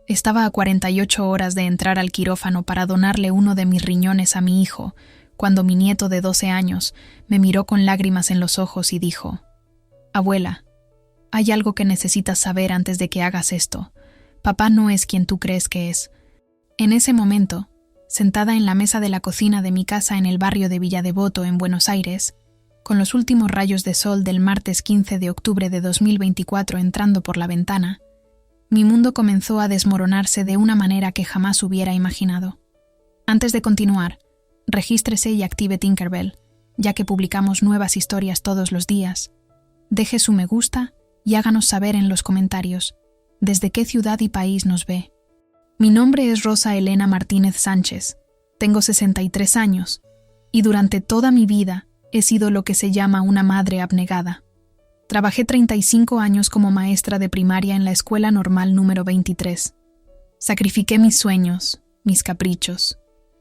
Estaba a 48 horas de entrar al quirófano para donarle uno de mis riñones a mi hijo, cuando mi nieto de 12 años me miró con lágrimas en los ojos y dijo: «Abuela, hay algo que necesitas saber antes de que hagas esto. Papá no es quien tú crees que es». En ese momento, sentada en la mesa de la cocina de mi casa en el barrio de Villa Devoto, en Buenos Aires, con los últimos rayos de sol del martes 15 de octubre de 2024 entrando por la ventana, mi mundo comenzó a desmoronarse de una manera que jamás hubiera imaginado. Antes de continuar, regístrese y active Tinkerbell, ya que publicamos nuevas historias todos los días. Deje su me gusta y háganos saber en los comentarios desde qué ciudad y país nos ve. Mi nombre es Rosa Elena Martínez Sánchez, tengo 63 años y durante toda mi vida he sido lo que se llama una madre abnegada. Trabajé 35 años como maestra de primaria en la Escuela Normal número 23. Sacrifiqué mis sueños, mis caprichos,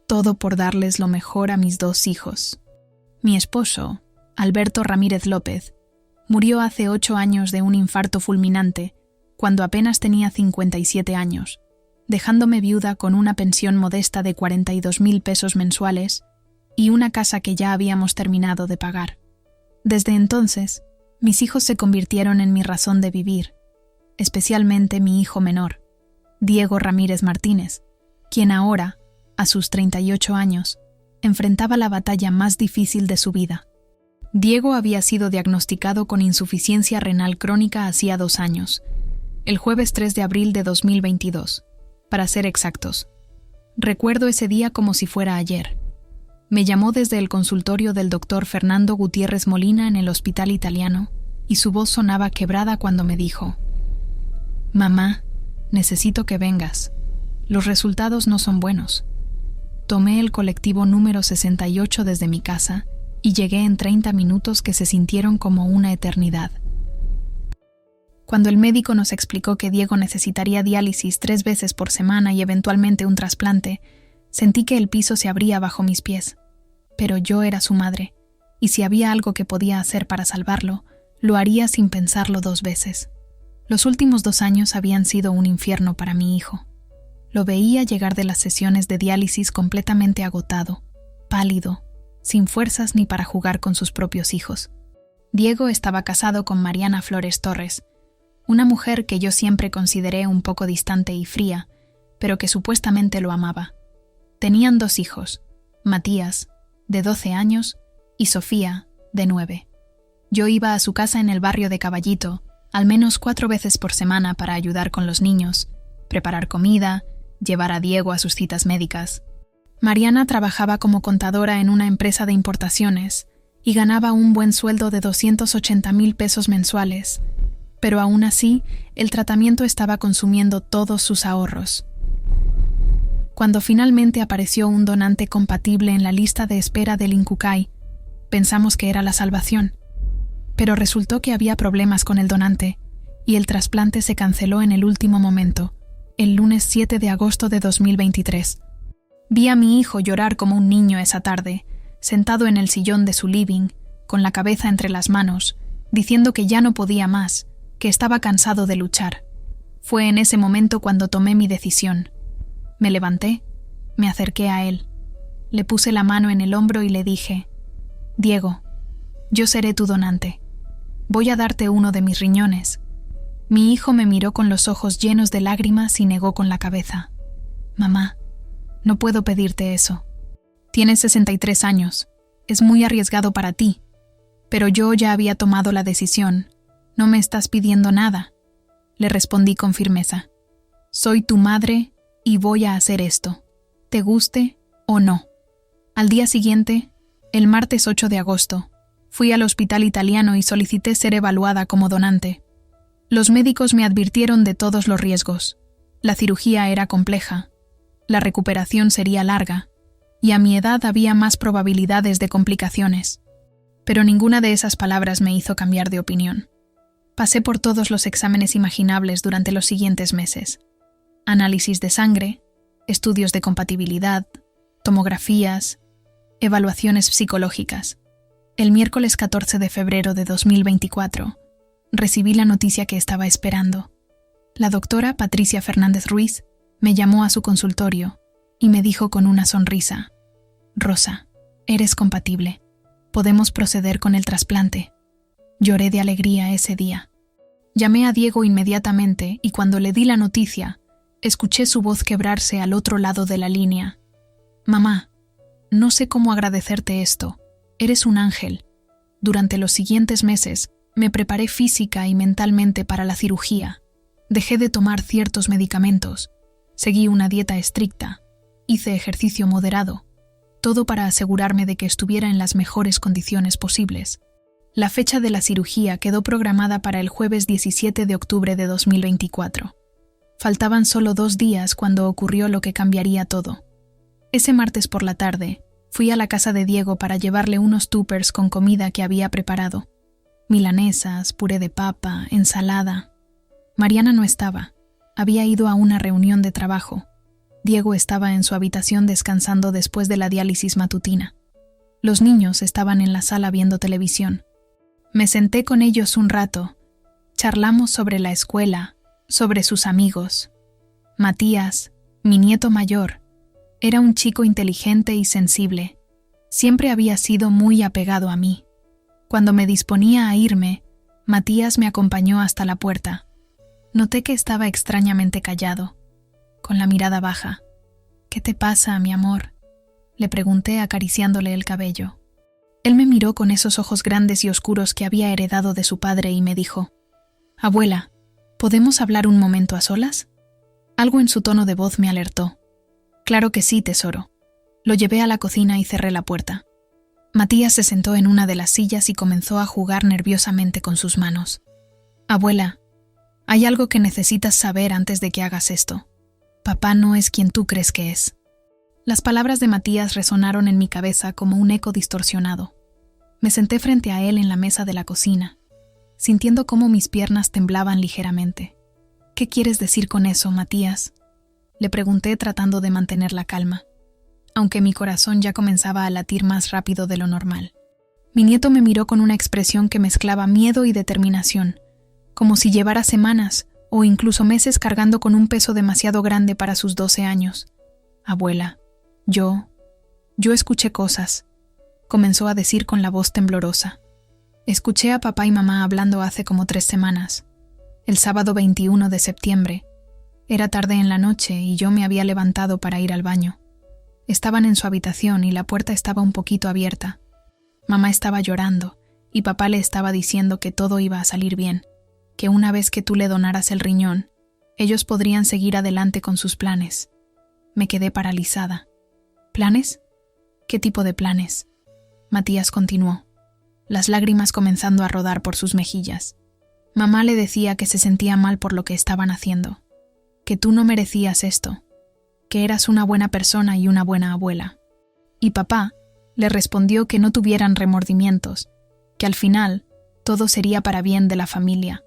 todo por darles lo mejor a mis 2 hijos. Mi esposo, Alberto Ramírez López, murió hace 8 años de un infarto fulminante cuando apenas tenía 57 años, dejándome viuda con una pensión modesta de 42.000 pesos mensuales y una casa que ya habíamos terminado de pagar. Desde entonces, mis hijos se convirtieron en mi razón de vivir, especialmente mi hijo menor, Diego Ramírez Martínez, quien ahora, a sus 38 años, enfrentaba la batalla más difícil de su vida. Diego había sido diagnosticado con insuficiencia renal crónica hacía 2 años, el jueves 3 de abril de 2022, para ser exactos. Recuerdo ese día como si fuera ayer. Me llamó desde el consultorio del doctor Fernando Gutiérrez Molina en el Hospital Italiano y su voz sonaba quebrada cuando me dijo: «Mamá, necesito que vengas. Los resultados no son buenos». Tomé el colectivo número 68 desde mi casa y llegué en 30 minutos que se sintieron como una eternidad. Cuando el médico nos explicó que Diego necesitaría diálisis 3 veces por semana y eventualmente un trasplante, sentí que el piso se abría bajo mis pies. Pero yo era su madre, y si había algo que podía hacer para salvarlo, lo haría sin pensarlo 2 veces. Los últimos 2 años habían sido un infierno para mi hijo. Lo veía llegar de las sesiones de diálisis completamente agotado, pálido, sin fuerzas ni para jugar con sus propios hijos. Diego estaba casado con Mariana Flores Torres, una mujer que yo siempre consideré un poco distante y fría, pero que supuestamente lo amaba. Tenían 2 hijos, Matías, de 12 años, y Sofía, de 9. Yo iba a su casa en el barrio de Caballito, al menos 4 veces por semana para ayudar con los niños, preparar comida, llevar a Diego a sus citas médicas. Mariana trabajaba como contadora en una empresa de importaciones y ganaba un buen sueldo de 280.000 pesos mensuales, pero aún así, el tratamiento estaba consumiendo todos sus ahorros. Cuando finalmente apareció un donante compatible en la lista de espera del INCUCAI, pensamos que era la salvación, pero resultó que había problemas con el donante y el trasplante se canceló en el último momento, el lunes 7 de agosto de 2023. Vi a mi hijo llorar como un niño esa tarde, sentado en el sillón de su living, con la cabeza entre las manos, diciendo que ya no podía más, que estaba cansado de luchar. Fue en ese momento cuando tomé mi decisión. Me levanté, me acerqué a él, le puse la mano en el hombro y le dije: «Diego, yo seré tu donante. Voy a darte uno de mis riñones». Mi hijo me miró con los ojos llenos de lágrimas y negó con la cabeza. «Mamá, no puedo pedirte eso. Tienes 63 años, es muy arriesgado para ti, pero yo ya había tomado la decisión. No me estás pidiendo nada», le respondí con firmeza. «Soy tu madre y voy a hacer esto, te guste o no». Al día siguiente, el martes 8 de agosto, fui al Hospital Italiano y solicité ser evaluada como donante. Los médicos me advirtieron de todos los riesgos. La cirugía era compleja, la recuperación sería larga, y a mi edad había más probabilidades de complicaciones. Pero ninguna de esas palabras me hizo cambiar de opinión. Pasé por todos los exámenes imaginables durante los siguientes meses. Análisis de sangre, estudios de compatibilidad, tomografías, evaluaciones psicológicas. El miércoles 14 de febrero de 2024, recibí la noticia que estaba esperando. La doctora Patricia Fernández Ruiz Me llamó a su consultorio y me dijo con una sonrisa: Rosa, eres compatible. Podemos proceder con el trasplante. Lloré de alegría ese día. Llamé a Diego inmediatamente y cuando le di la noticia, escuché su voz quebrarse al otro lado de la línea. Mamá, no sé cómo agradecerte esto. Eres un ángel. Durante los siguientes meses, me preparé física y mentalmente para la cirugía. Dejé de tomar ciertos medicamentos. Seguí una dieta estricta. Hice ejercicio moderado. Todo para asegurarme de que estuviera en las mejores condiciones posibles. La fecha de la cirugía quedó programada para el jueves 17 de octubre de 2024. Faltaban solo 2 días cuando ocurrió lo que cambiaría todo. Ese martes por la tarde, fui a la casa de Diego para llevarle unos tuppers con comida que había preparado. Milanesas, puré de papa, ensalada. Mariana no estaba. Había ido a una reunión de trabajo. Diego estaba en su habitación descansando después de la diálisis matutina. Los niños estaban en la sala viendo televisión. Me senté con ellos un rato. Charlamos sobre la escuela, sobre sus amigos. Matías, mi nieto mayor, era un chico inteligente y sensible. Siempre había sido muy apegado a mí. Cuando me disponía a irme, Matías me acompañó hasta la puerta. Noté que estaba extrañamente callado, con la mirada baja. ¿Qué te pasa, mi amor?, le pregunté acariciándole el cabello. Él me miró con esos ojos grandes y oscuros que había heredado de su padre y me dijo: Abuela, ¿podemos hablar un momento a solas? Algo en su tono de voz me alertó. Claro que sí, tesoro. Lo llevé a la cocina y cerré la puerta. Matías se sentó en una de las sillas y comenzó a jugar nerviosamente con sus manos. Abuela, hay algo que necesitas saber antes de que hagas esto. Papá no es quien tú crees que es. Las palabras de Matías resonaron en mi cabeza como un eco distorsionado. Me senté frente a él en la mesa de la cocina, sintiendo cómo mis piernas temblaban ligeramente. ¿Qué quieres decir con eso, Matías?, le pregunté tratando de mantener la calma, aunque mi corazón ya comenzaba a latir más rápido de lo normal. Mi nieto me miró con una expresión que mezclaba miedo y determinación, como si llevara semanas o incluso meses cargando con un peso demasiado grande para sus 12 años. Abuela, yo escuché cosas, comenzó a decir con la voz temblorosa. Escuché a papá y mamá hablando hace como 3 semanas, el sábado 21 de septiembre. Era tarde en la noche y yo me había levantado para ir al baño. Estaban en su habitación y la puerta estaba un poquito abierta. Mamá estaba llorando y papá le estaba diciendo que todo iba a salir bien, que una vez que tú le donaras el riñón, ellos podrían seguir adelante con sus planes. Me quedé paralizada. ¿Planes? ¿Qué tipo de planes? Matías continuó, las lágrimas comenzando a rodar por sus mejillas. Mamá le decía que se sentía mal por lo que estaban haciendo, que tú no merecías esto, que eras una buena persona y una buena abuela. Y papá le respondió que no tuvieran remordimientos, que al final todo sería para bien de la familia.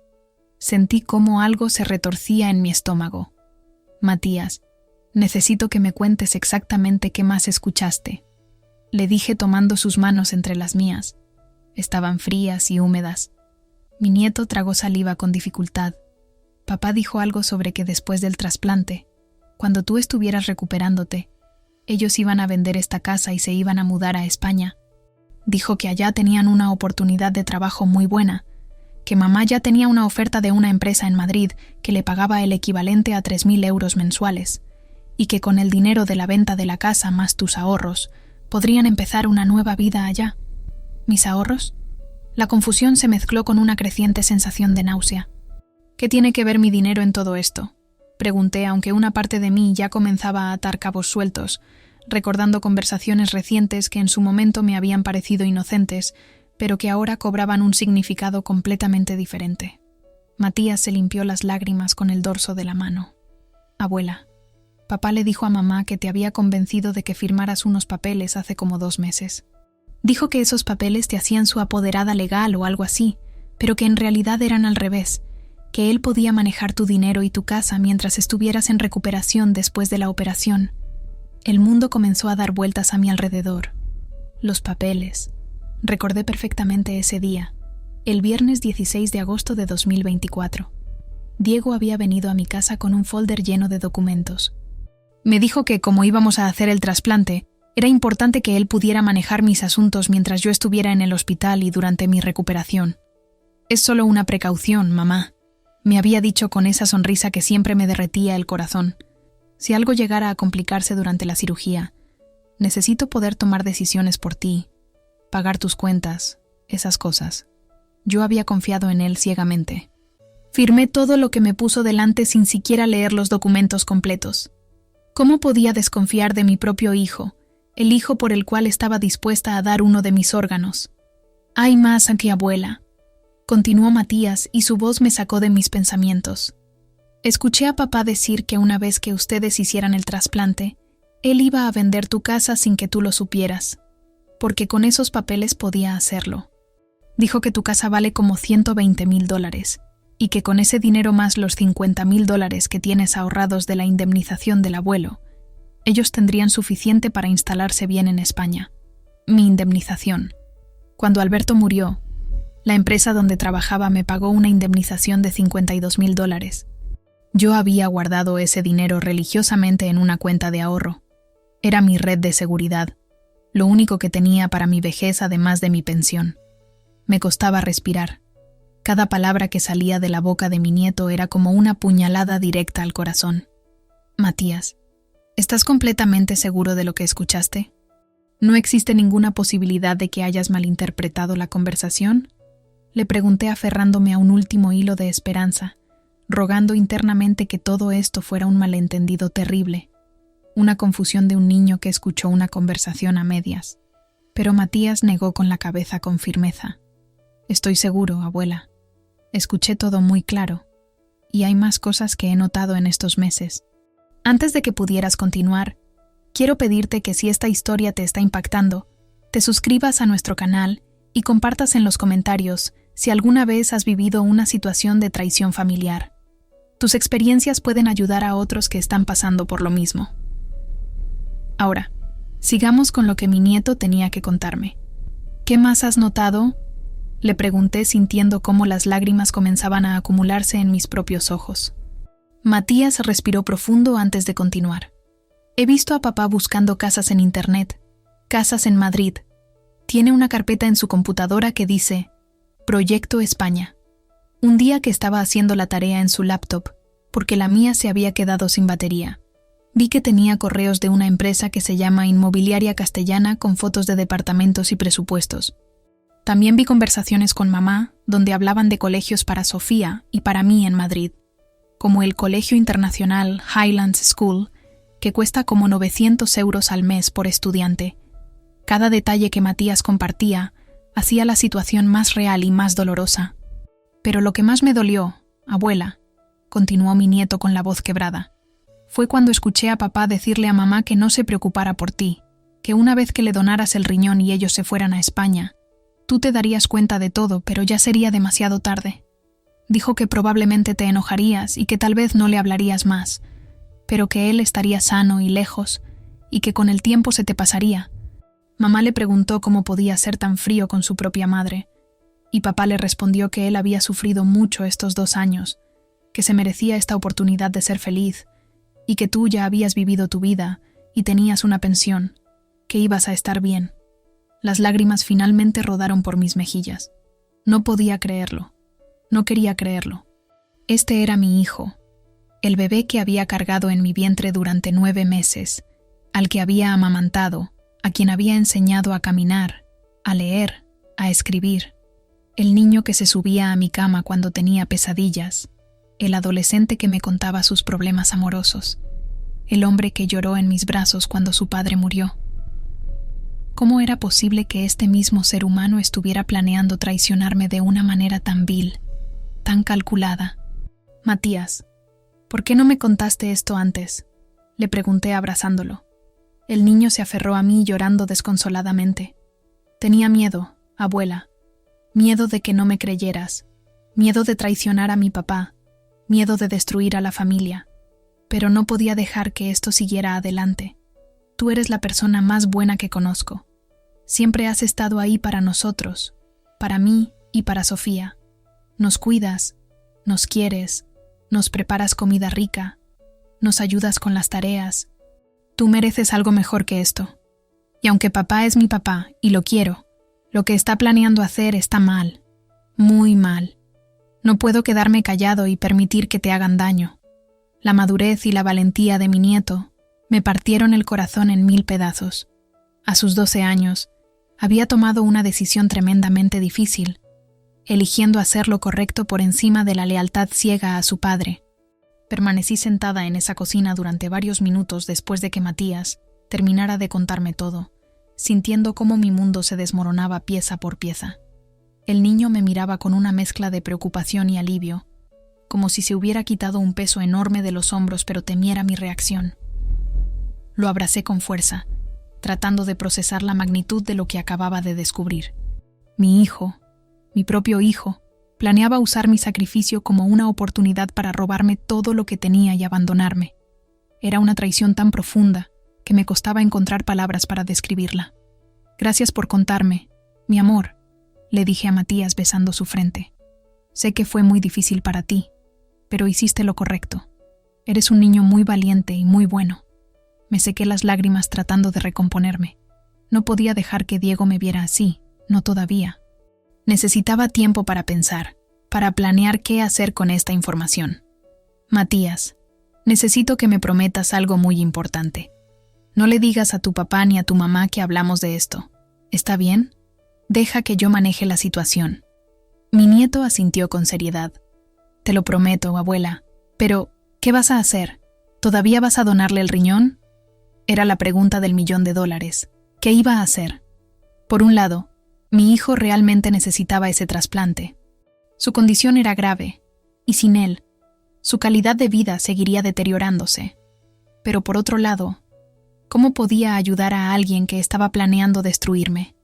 Sentí cómo algo se retorcía en mi estómago. Matías, necesito que me cuentes exactamente qué más escuchaste, le dije tomando sus manos entre las mías. Estaban frías y húmedas. Mi nieto tragó saliva con dificultad. Papá dijo algo sobre que después del trasplante, cuando tú estuvieras recuperándote, ellos iban a vender esta casa y se iban a mudar a España. Dijo que allá tenían una oportunidad de trabajo muy buena, que mamá ya tenía una oferta de una empresa en Madrid que le pagaba el equivalente a 3.000 euros mensuales, y que con el dinero de la venta de la casa más tus ahorros, podrían empezar una nueva vida allá. ¿Mis ahorros? La confusión se mezcló con una creciente sensación de náusea. ¿Qué tiene que ver mi dinero en todo esto?, pregunté, aunque una parte de mí ya comenzaba a atar cabos sueltos, recordando conversaciones recientes que en su momento me habían parecido inocentes, pero que ahora cobraban un significado completamente diferente. Matías se limpió las lágrimas con el dorso de la mano. Abuela, papá le dijo a mamá que te había convencido de que firmaras unos papeles hace como 2 meses. Dijo que esos papeles te hacían su apoderada legal o algo así, pero que en realidad eran al revés, que él podía manejar tu dinero y tu casa mientras estuvieras en recuperación después de la operación. El mundo comenzó a dar vueltas a mi alrededor. Los papeles. Recordé perfectamente ese día, el viernes 16 de agosto de 2024. Diego había venido a mi casa con un folder lleno de documentos. Me dijo que, como íbamos a hacer el trasplante, era importante que él pudiera manejar mis asuntos mientras yo estuviera en el hospital y durante mi recuperación. Es solo una precaución, mamá, me había dicho con esa sonrisa que siempre me derretía el corazón. Si algo llegara a complicarse durante la cirugía, necesito poder tomar decisiones por ti, pagar tus cuentas, esas cosas. Yo había confiado en él ciegamente. Firmé todo lo que me puso delante sin siquiera leer los documentos completos. ¿Cómo podía desconfiar de mi propio hijo, el hijo por el cual estaba dispuesta a dar uno de mis órganos? Hay más que abuela, continuó Matías, y su voz me sacó de mis pensamientos. Escuché a papá decir que una vez que ustedes hicieran el trasplante, él iba a vender tu casa sin que tú lo supieras, porque con esos papeles podía hacerlo. Dijo que tu casa vale como $120,000 y que con ese dinero más los $50,000 que tienes ahorrados de la indemnización del abuelo, ellos tendrían suficiente para instalarse bien en España. Mi indemnización. Cuando Alberto murió, la empresa donde trabajaba me pagó una indemnización de $52,000. Yo había guardado ese dinero religiosamente en una cuenta de ahorro. Era mi red de seguridad, lo único que tenía para mi vejez además de mi pensión. Me costaba respirar. Cada palabra que salía de la boca de mi nieto era como una puñalada directa al corazón. Matías, ¿estás completamente seguro de lo que escuchaste? ¿No existe ninguna posibilidad de que hayas malinterpretado la conversación? Le pregunté aferrándome a un último hilo de esperanza, rogando internamente que todo esto fuera un malentendido terrible, una confusión de un niño que escuchó una conversación a medias. Pero Matías negó con la cabeza con firmeza. Estoy seguro, abuela. Escuché todo muy claro, y hay más cosas que he notado en estos meses. Antes de que pudieras continuar, quiero pedirte que si esta historia te está impactando, te suscribas a nuestro canal y compartas en los comentarios si alguna vez has vivido una situación de traición familiar. Tus experiencias pueden ayudar a otros que están pasando por lo mismo. Ahora, sigamos con lo que mi nieto tenía que contarme. ¿Qué más has notado?, le pregunté sintiendo cómo las lágrimas comenzaban a acumularse en mis propios ojos. Matías respiró profundo antes de continuar. He visto a papá buscando casas en internet, casas en Madrid. Tiene una carpeta en su computadora que dice Proyecto España. Un día que estaba haciendo la tarea en su laptop, porque la mía se había quedado sin batería, vi que tenía correos de una empresa que se llama Inmobiliaria Castellana con fotos de departamentos y presupuestos. También vi conversaciones con mamá donde hablaban de colegios para Sofía y para mí en Madrid, como el Colegio Internacional Highlands School, que cuesta como 900 euros al mes por estudiante. Cada detalle que Matías compartía hacía la situación más real y más dolorosa. Pero lo que más me dolió, abuela, continuó mi nieto con la voz quebrada, fue cuando escuché a papá decirle a mamá que no se preocupara por ti, que una vez que le donaras el riñón y ellos se fueran a España, tú te darías cuenta de todo, pero ya sería demasiado tarde. Dijo que probablemente te enojarías y que tal vez no le hablarías más, pero que él estaría sano y lejos, y que con el tiempo se te pasaría. Mamá le preguntó cómo podía ser tan frío con su propia madre, y papá le respondió que él había sufrido mucho estos 2 años, que se merecía esta oportunidad de ser feliz, y que tú ya habías vivido tu vida y tenías una pensión, que ibas a estar bien. Las lágrimas finalmente rodaron por mis mejillas. No podía creerlo. No quería creerlo. Este era mi hijo, el bebé que había cargado en mi vientre durante 9 meses, al que había amamantado, a quien había enseñado a caminar, a leer, a escribir. El niño que se subía a mi cama cuando tenía pesadillas, el adolescente que me contaba sus problemas amorosos, el hombre que lloró en mis brazos cuando su padre murió. ¿Cómo era posible que este mismo ser humano estuviera planeando traicionarme de una manera tan vil, tan calculada? Matías, ¿por qué no me contaste esto antes?, le pregunté abrazándolo. El niño se aferró a mí llorando desconsoladamente. Tenía miedo, abuela, miedo de que no me creyeras, miedo de traicionar a mi papá, miedo de destruir a la familia, pero no podía dejar que esto siguiera adelante. Tú eres la persona más buena que conozco. Siempre has estado ahí para nosotros, para mí y para Sofía. Nos cuidas, nos quieres, nos preparas comida rica, nos ayudas con las tareas, Tú mereces algo mejor que esto. Y aunque papá es mi papá y lo quiero, lo que está planeando hacer está mal, muy mal. No puedo quedarme callado y permitir que te hagan daño. La madurez y la valentía de mi nieto me partieron el corazón en 1000 pedazos. A sus 12 años, había tomado una decisión tremendamente difícil, eligiendo hacer lo correcto por encima de la lealtad ciega a su padre. Permanecí sentada en esa cocina durante varios minutos después de que Matías terminara de contarme todo, sintiendo cómo mi mundo se desmoronaba pieza por pieza. El niño me miraba con una mezcla de preocupación y alivio, como si se hubiera quitado un peso enorme de los hombros pero temiera mi reacción. Lo abracé con fuerza, tratando de procesar la magnitud de lo que acababa de descubrir. Mi hijo, mi propio hijo, planeaba usar mi sacrificio como una oportunidad para robarme todo lo que tenía y abandonarme. Era una traición tan profunda que me costaba encontrar palabras para describirla. Gracias por contarme, mi amor, le dije a Matías besando su frente. Sé que fue muy difícil para ti, pero hiciste lo correcto. Eres un niño muy valiente y muy bueno. Me sequé las lágrimas tratando de recomponerme. No podía dejar que Diego me viera así, no todavía. Necesitaba tiempo para pensar, para planear qué hacer con esta información. Matías, necesito que me prometas algo muy importante. No le digas a tu papá ni a tu mamá que hablamos de esto. ¿Está bien? Deja que yo maneje la situación. Mi nieto asintió con seriedad. Te lo prometo, abuela. Pero, ¿qué vas a hacer? ¿Todavía vas a donarle el riñón? Era la pregunta del $1.000.000. ¿Qué iba a hacer? Por un lado, mi hijo realmente necesitaba ese trasplante. Su condición era grave, y sin él, su calidad de vida seguiría deteriorándose. Pero por otro lado, ¿cómo podía ayudar a alguien que estaba planeando destruirme?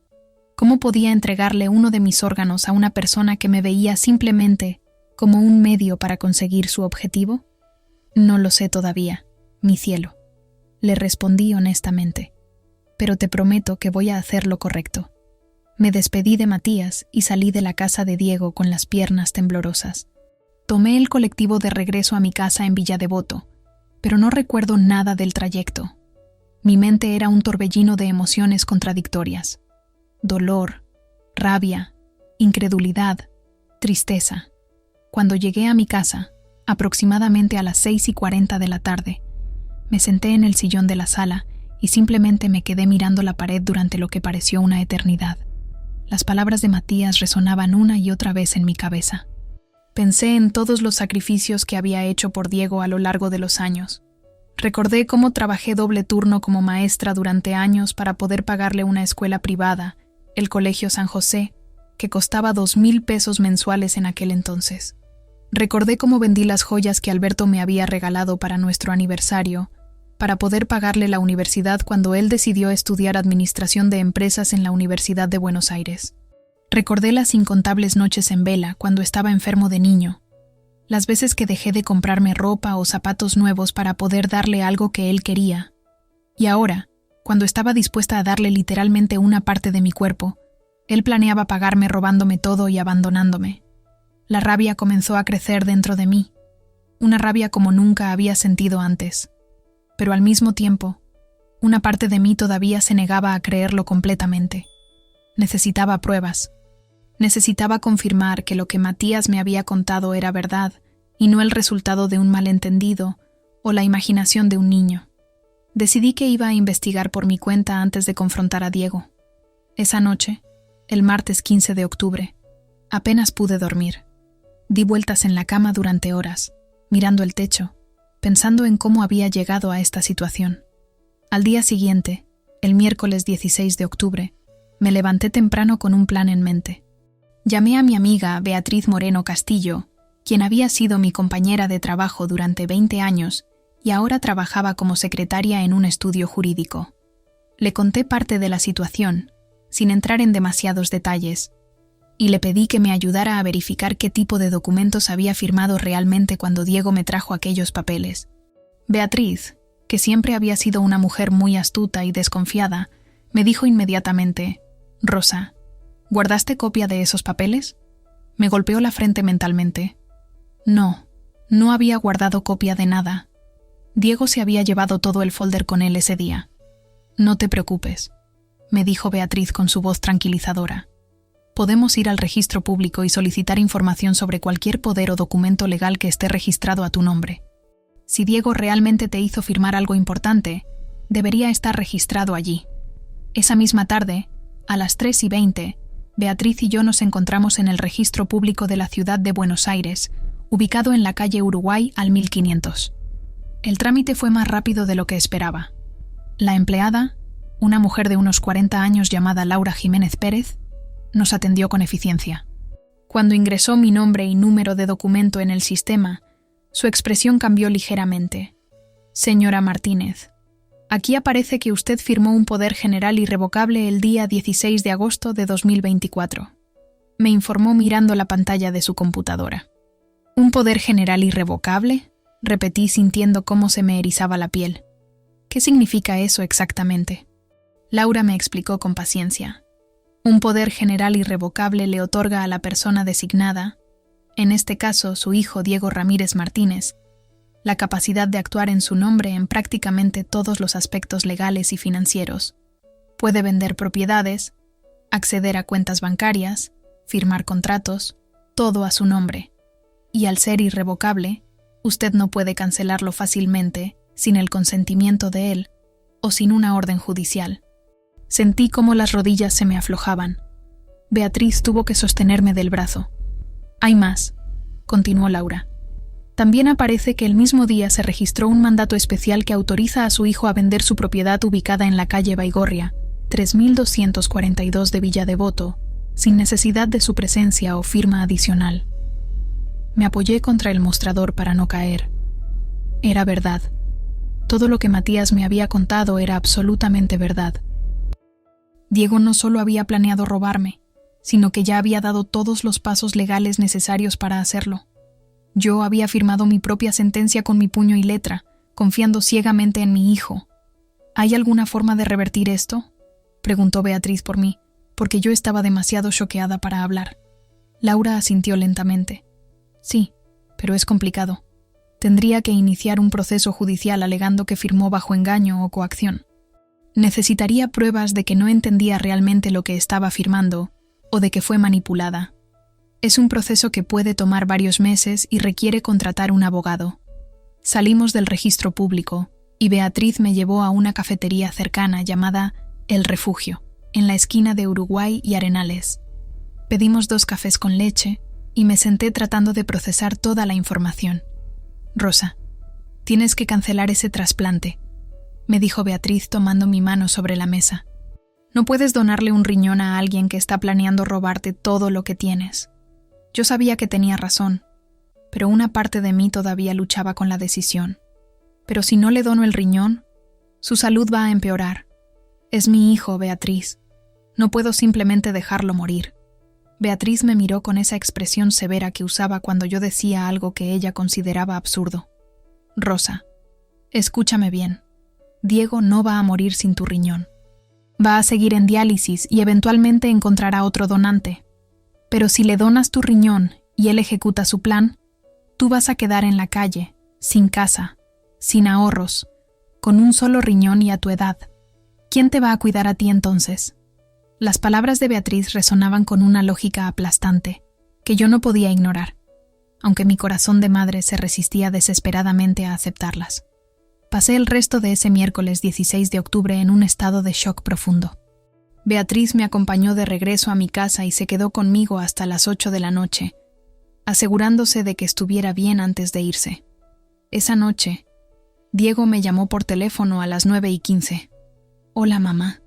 ¿Cómo podía entregarle uno de mis órganos a una persona que me veía simplemente como un medio para conseguir su objetivo? No lo sé todavía, mi cielo. Le respondí honestamente, pero te prometo que voy a hacer lo correcto. Me despedí de Matías y salí de la casa de Diego con las piernas temblorosas. Tomé el colectivo de regreso a mi casa en Villa Devoto, pero no recuerdo nada del trayecto. Mi mente era un torbellino de emociones contradictorias. Dolor, rabia, incredulidad, tristeza. Cuando llegué a mi casa, aproximadamente a las 6:40 de la tarde, me senté en el sillón de la sala y simplemente me quedé mirando la pared durante lo que pareció una eternidad. Las palabras de Matías resonaban una y otra vez en mi cabeza. Pensé en todos los sacrificios que había hecho por Diego a lo largo de los años. Recordé cómo trabajé doble turno como maestra durante años para poder pagarle una escuela privada, el Colegio San José, que costaba $2,000 mensuales en aquel entonces. Recordé cómo vendí las joyas que Alberto me había regalado para nuestro aniversario, para poder pagarle la universidad cuando él decidió estudiar administración de empresas en la Universidad de Buenos Aires. Recordé las incontables noches en vela cuando estaba enfermo de niño, las veces que dejé de comprarme ropa o zapatos nuevos para poder darle algo que él quería. Y ahora, cuando estaba dispuesta a darle literalmente una parte de mi cuerpo, él planeaba pagarme robándome todo y abandonándome. La rabia comenzó a crecer dentro de mí, una rabia como nunca había sentido antes. Pero al mismo tiempo, una parte de mí todavía se negaba a creerlo completamente. Necesitaba pruebas. Necesitaba confirmar que lo que Matías me había contado era verdad y no el resultado de un malentendido o la imaginación de un niño. Decidí que iba a investigar por mi cuenta antes de confrontar a Diego. Esa noche, el martes 15 de octubre, apenas pude dormir. Di vueltas en la cama durante horas, mirando el techo, pensando en cómo había llegado a esta situación. Al día siguiente, el miércoles 16 de octubre, me levanté temprano con un plan en mente. Llamé a mi amiga Beatriz Moreno Castillo, quien había sido mi compañera de trabajo durante 20 años y ahora trabajaba como secretaria en un estudio jurídico. Le conté parte de la situación, sin entrar en demasiados detalles, y le pedí que me ayudara a verificar qué tipo de documentos había firmado realmente cuando Diego me trajo aquellos papeles. Beatriz, que siempre había sido una mujer muy astuta y desconfiada, me dijo inmediatamente: «Rosa, ¿guardaste copia de esos papeles?» Me golpeó la frente mentalmente. No había guardado copia de nada. Diego se había llevado todo el folder con él ese día. «No te preocupes», me dijo Beatriz con su voz tranquilizadora. «Podemos ir al registro público y solicitar información sobre cualquier poder o documento legal que esté registrado a tu nombre. Si Diego realmente te hizo firmar algo importante, debería estar registrado allí». Esa misma tarde, a las 3:20, Beatriz y yo nos encontramos en el registro público de la ciudad de Buenos Aires, ubicado en la calle Uruguay al 1500. El trámite fue más rápido de lo que esperaba. La empleada, una mujer de unos 40 años llamada Laura Jiménez Pérez, nos atendió con eficiencia. Cuando ingresó mi nombre y número de documento en el sistema, su expresión cambió ligeramente. «Señora Martínez, aquí aparece que usted firmó un poder general irrevocable el día 16 de agosto de 2024», me informó mirando la pantalla de su computadora. «¿Un poder general irrevocable?», repetí sintiendo cómo se me erizaba la piel. «¿Qué significa eso exactamente?». Laura me explicó con paciencia. Un poder general irrevocable le otorga a la persona designada, en este caso su hijo Diego Ramírez Martínez, la capacidad de actuar en su nombre en prácticamente todos los aspectos legales y financieros. Puede vender propiedades, acceder a cuentas bancarias, firmar contratos, todo a su nombre. Y al ser irrevocable, usted no puede cancelarlo fácilmente sin el consentimiento de él o sin una orden judicial. Sentí cómo las rodillas se me aflojaban. Beatriz tuvo que sostenerme del brazo. «Hay más», continuó Laura. «También aparece que el mismo día se registró un mandato especial que autoriza a su hijo a vender su propiedad ubicada en la calle Baigorria, 3242 de Villa Devoto, sin necesidad de su presencia o firma adicional». Me apoyé contra el mostrador para no caer. Era verdad. Todo lo que Matías me había contado era absolutamente verdad. Diego no solo había planeado robarme, sino que ya había dado todos los pasos legales necesarios para hacerlo. Yo había firmado mi propia sentencia con mi puño y letra, confiando ciegamente en mi hijo. ¿Hay alguna forma de revertir esto?, preguntó Beatriz por mí, porque yo estaba demasiado choqueada para hablar. Laura asintió lentamente. «Sí, pero es complicado. Tendría que iniciar un proceso judicial alegando que firmó bajo engaño o coacción. Necesitaría pruebas de que no entendía realmente lo que estaba firmando o de que fue manipulada. Es un proceso que puede tomar varios meses y requiere contratar un abogado». Salimos del registro público y Beatriz me llevó a una cafetería cercana llamada El Refugio, en la esquina de Uruguay y Arenales. Pedimos 2 cafés con leche y me senté tratando de procesar toda la información. «Rosa, tienes que cancelar ese trasplante», me dijo Beatriz tomando mi mano sobre la mesa. «No puedes donarle un riñón a alguien que está planeando robarte todo lo que tienes». Yo sabía que tenía razón, pero una parte de mí todavía luchaba con la decisión. Pero si no le dono el riñón, su salud va a empeorar. Es mi hijo, Beatriz. No puedo simplemente dejarlo morir. Beatriz me miró con esa expresión severa que usaba cuando yo decía algo que ella consideraba absurdo. «Rosa, escúchame bien. Diego no va a morir sin tu riñón. Va a seguir en diálisis y eventualmente encontrará otro donante. Pero si le donas tu riñón y él ejecuta su plan, tú vas a quedar en la calle, sin casa, sin ahorros, con un solo riñón y a tu edad. ¿Quién te va a cuidar a ti entonces?». Las palabras de Beatriz resonaban con una lógica aplastante, que yo no podía ignorar, aunque mi corazón de madre se resistía desesperadamente a aceptarlas. Pasé el resto de ese miércoles 16 de octubre en un estado de shock profundo. Beatriz me acompañó de regreso a mi casa y se quedó conmigo hasta las 8 de la noche, asegurándose de que estuviera bien antes de irse. Esa noche, Diego me llamó por teléfono a las 9:15. «Hola, mamá»,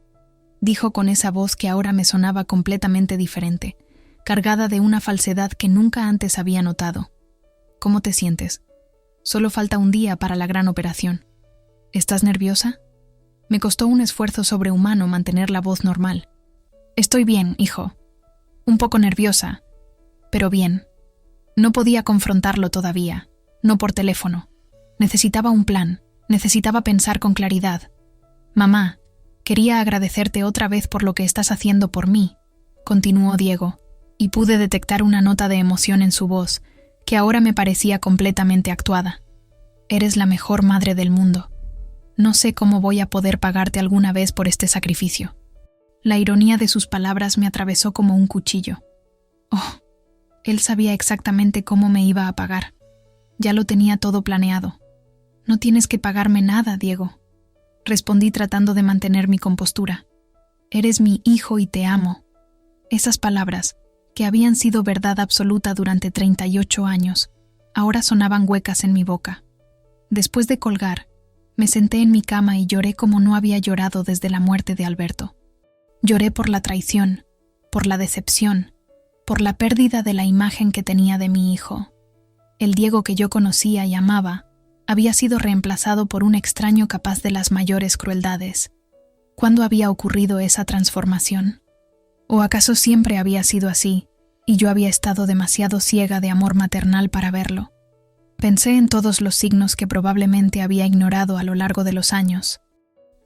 dijo con esa voz que ahora me sonaba completamente diferente, cargada de una falsedad que nunca antes había notado. «¿Cómo te sientes? Solo falta un día para la gran operación. ¿Estás nerviosa?». Me costó un esfuerzo sobrehumano mantener la voz normal. «Estoy bien, hijo. Un poco nerviosa, pero bien». No podía confrontarlo todavía, no por teléfono. Necesitaba un plan, necesitaba pensar con claridad. «Mamá, quería agradecerte otra vez por lo que estás haciendo por mí», continuó Diego, y pude detectar una nota de emoción en su voz, que ahora me parecía completamente actuada. Eres la mejor madre del mundo. No sé cómo voy a poder pagarte alguna vez por este sacrificio. La ironía de sus palabras me atravesó como un cuchillo. Oh, él sabía exactamente cómo me iba a pagar. Ya lo tenía todo planeado. No tienes que pagarme nada, Diego. Respondí tratando de mantener mi compostura. Eres mi hijo y te amo. Esas palabras, que habían sido verdad absoluta durante 38 años, ahora sonaban huecas en mi boca. Después de colgar, me senté en mi cama y lloré como no había llorado desde la muerte de Alberto. Lloré por la traición, por la decepción, por la pérdida de la imagen que tenía de mi hijo. El Diego que yo conocía y amaba había sido reemplazado por un extraño capaz de las mayores crueldades. ¿Cuándo había ocurrido esa transformación? ¿O acaso siempre había sido así, y yo había estado demasiado ciega de amor maternal para verlo? Pensé en todos los signos que probablemente había ignorado a lo largo de los años.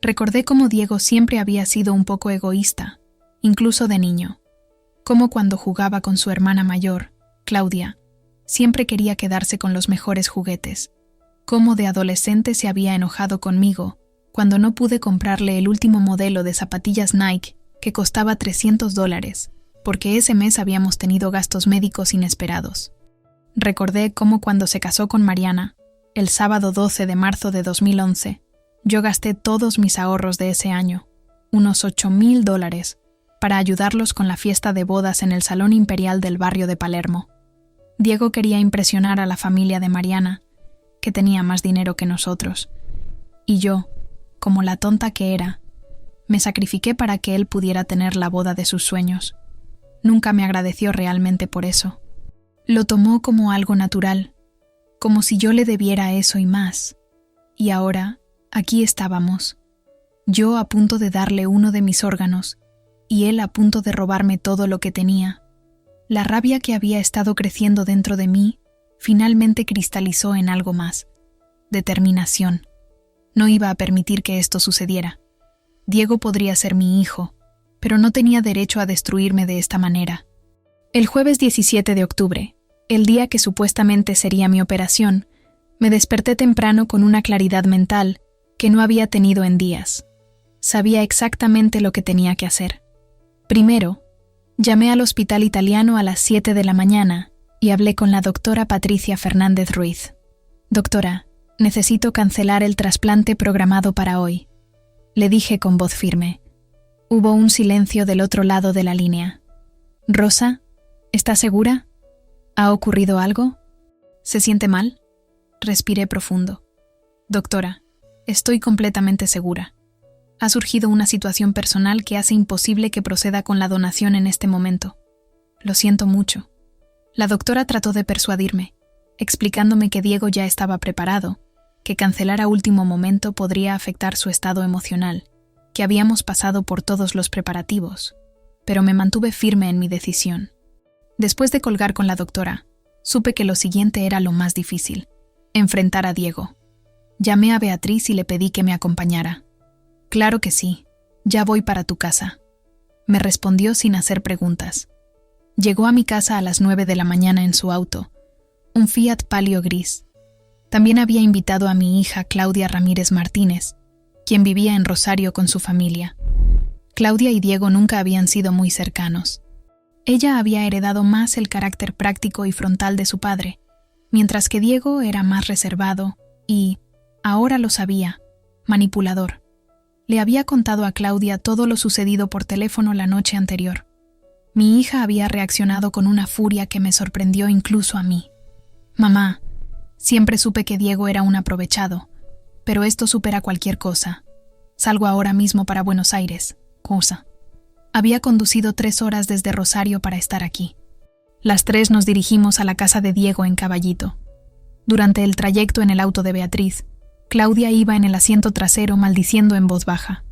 Recordé cómo Diego siempre había sido un poco egoísta, incluso de niño. Cómo cuando jugaba con su hermana mayor, Claudia, siempre quería quedarse con los mejores juguetes. Cómo de adolescente se había enojado conmigo cuando no pude comprarle el último modelo de zapatillas Nike que costaba $300, porque ese mes habíamos tenido gastos médicos inesperados. Recordé cómo cuando se casó con Mariana, el sábado 12 de marzo de 2011, yo gasté todos mis ahorros de ese año, unos $8,000, para ayudarlos con la fiesta de bodas en el Salón Imperial del barrio de Palermo. Diego quería impresionar a la familia de Mariana, que tenía más dinero que nosotros, y yo, como la tonta que era, me sacrifiqué para que él pudiera tener la boda de sus sueños. Nunca me agradeció realmente por eso. Lo tomó como algo natural, como si yo le debiera eso y más. Y ahora, aquí estábamos, yo a punto de darle uno de mis órganos, y él a punto de robarme todo lo que tenía. La rabia que había estado creciendo dentro de mí finalmente cristalizó en algo más: determinación. No iba a permitir que esto sucediera. Diego podría ser mi hijo, pero no tenía derecho a destruirme de esta manera. El jueves 17 de octubre, el día que supuestamente sería mi operación, me desperté temprano con una claridad mental que no había tenido en días. Sabía exactamente lo que tenía que hacer. Primero, llamé al hospital italiano a las 7 de la mañana y hablé con la doctora Patricia Fernández Ruiz. Doctora, necesito cancelar el trasplante programado para hoy, le dije con voz firme. Hubo un silencio del otro lado de la línea. Rosa, ¿está segura? ¿Ha ocurrido algo? ¿Se siente mal? Respiré profundo. Doctora, estoy completamente segura. Ha surgido una situación personal que hace imposible que proceda con la donación en este momento. Lo siento mucho. La doctora trató de persuadirme, explicándome que Diego ya estaba preparado, que cancelar a último momento podría afectar su estado emocional, que habíamos pasado por todos los preparativos, pero me mantuve firme en mi decisión. Después de colgar con la doctora, supe que lo siguiente era lo más difícil: enfrentar a Diego. Llamé a Beatriz y le pedí que me acompañara. Claro que sí, ya voy para tu casa, me respondió sin hacer preguntas. Llegó a mi casa a las 9 de la mañana en su auto, un Fiat Palio gris. También había invitado a mi hija Claudia Ramírez Martínez, quien vivía en Rosario con su familia. Claudia y Diego nunca habían sido muy cercanos. Ella había heredado más el carácter práctico y frontal de su padre, mientras que Diego era más reservado y, ahora lo sabía, manipulador. Le había contado a Claudia todo lo sucedido por teléfono la noche anterior. Mi hija había reaccionado con una furia que me sorprendió incluso a mí. Mamá, siempre supe que Diego era un aprovechado, pero esto supera cualquier cosa. Salgo ahora mismo para Buenos Aires, cosa. Había conducido 3 horas desde Rosario para estar aquí. Las 3 nos dirigimos a la casa de Diego en Caballito. Durante el trayecto en el auto de Beatriz, Claudia iba en el asiento trasero maldiciendo en voz baja.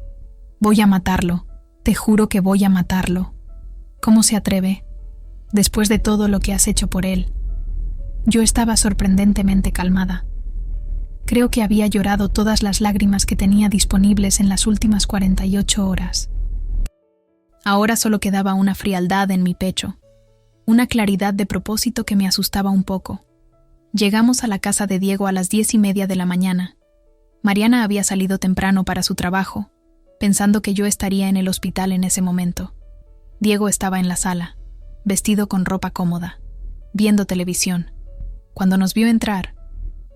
Voy a matarlo, te juro que voy a matarlo. ¿Cómo se atreve? Después de todo lo que has hecho por él. Yo estaba sorprendentemente calmada. Creo que había llorado todas las lágrimas que tenía disponibles en las últimas 48 horas. Ahora solo quedaba una frialdad en mi pecho, una claridad de propósito que me asustaba un poco. Llegamos a la casa de Diego a las 10:30 de la mañana. Mariana había salido temprano para su trabajo, pensando que yo estaría en el hospital en ese momento. Diego estaba en la sala, vestido con ropa cómoda, viendo televisión. Cuando nos vio entrar,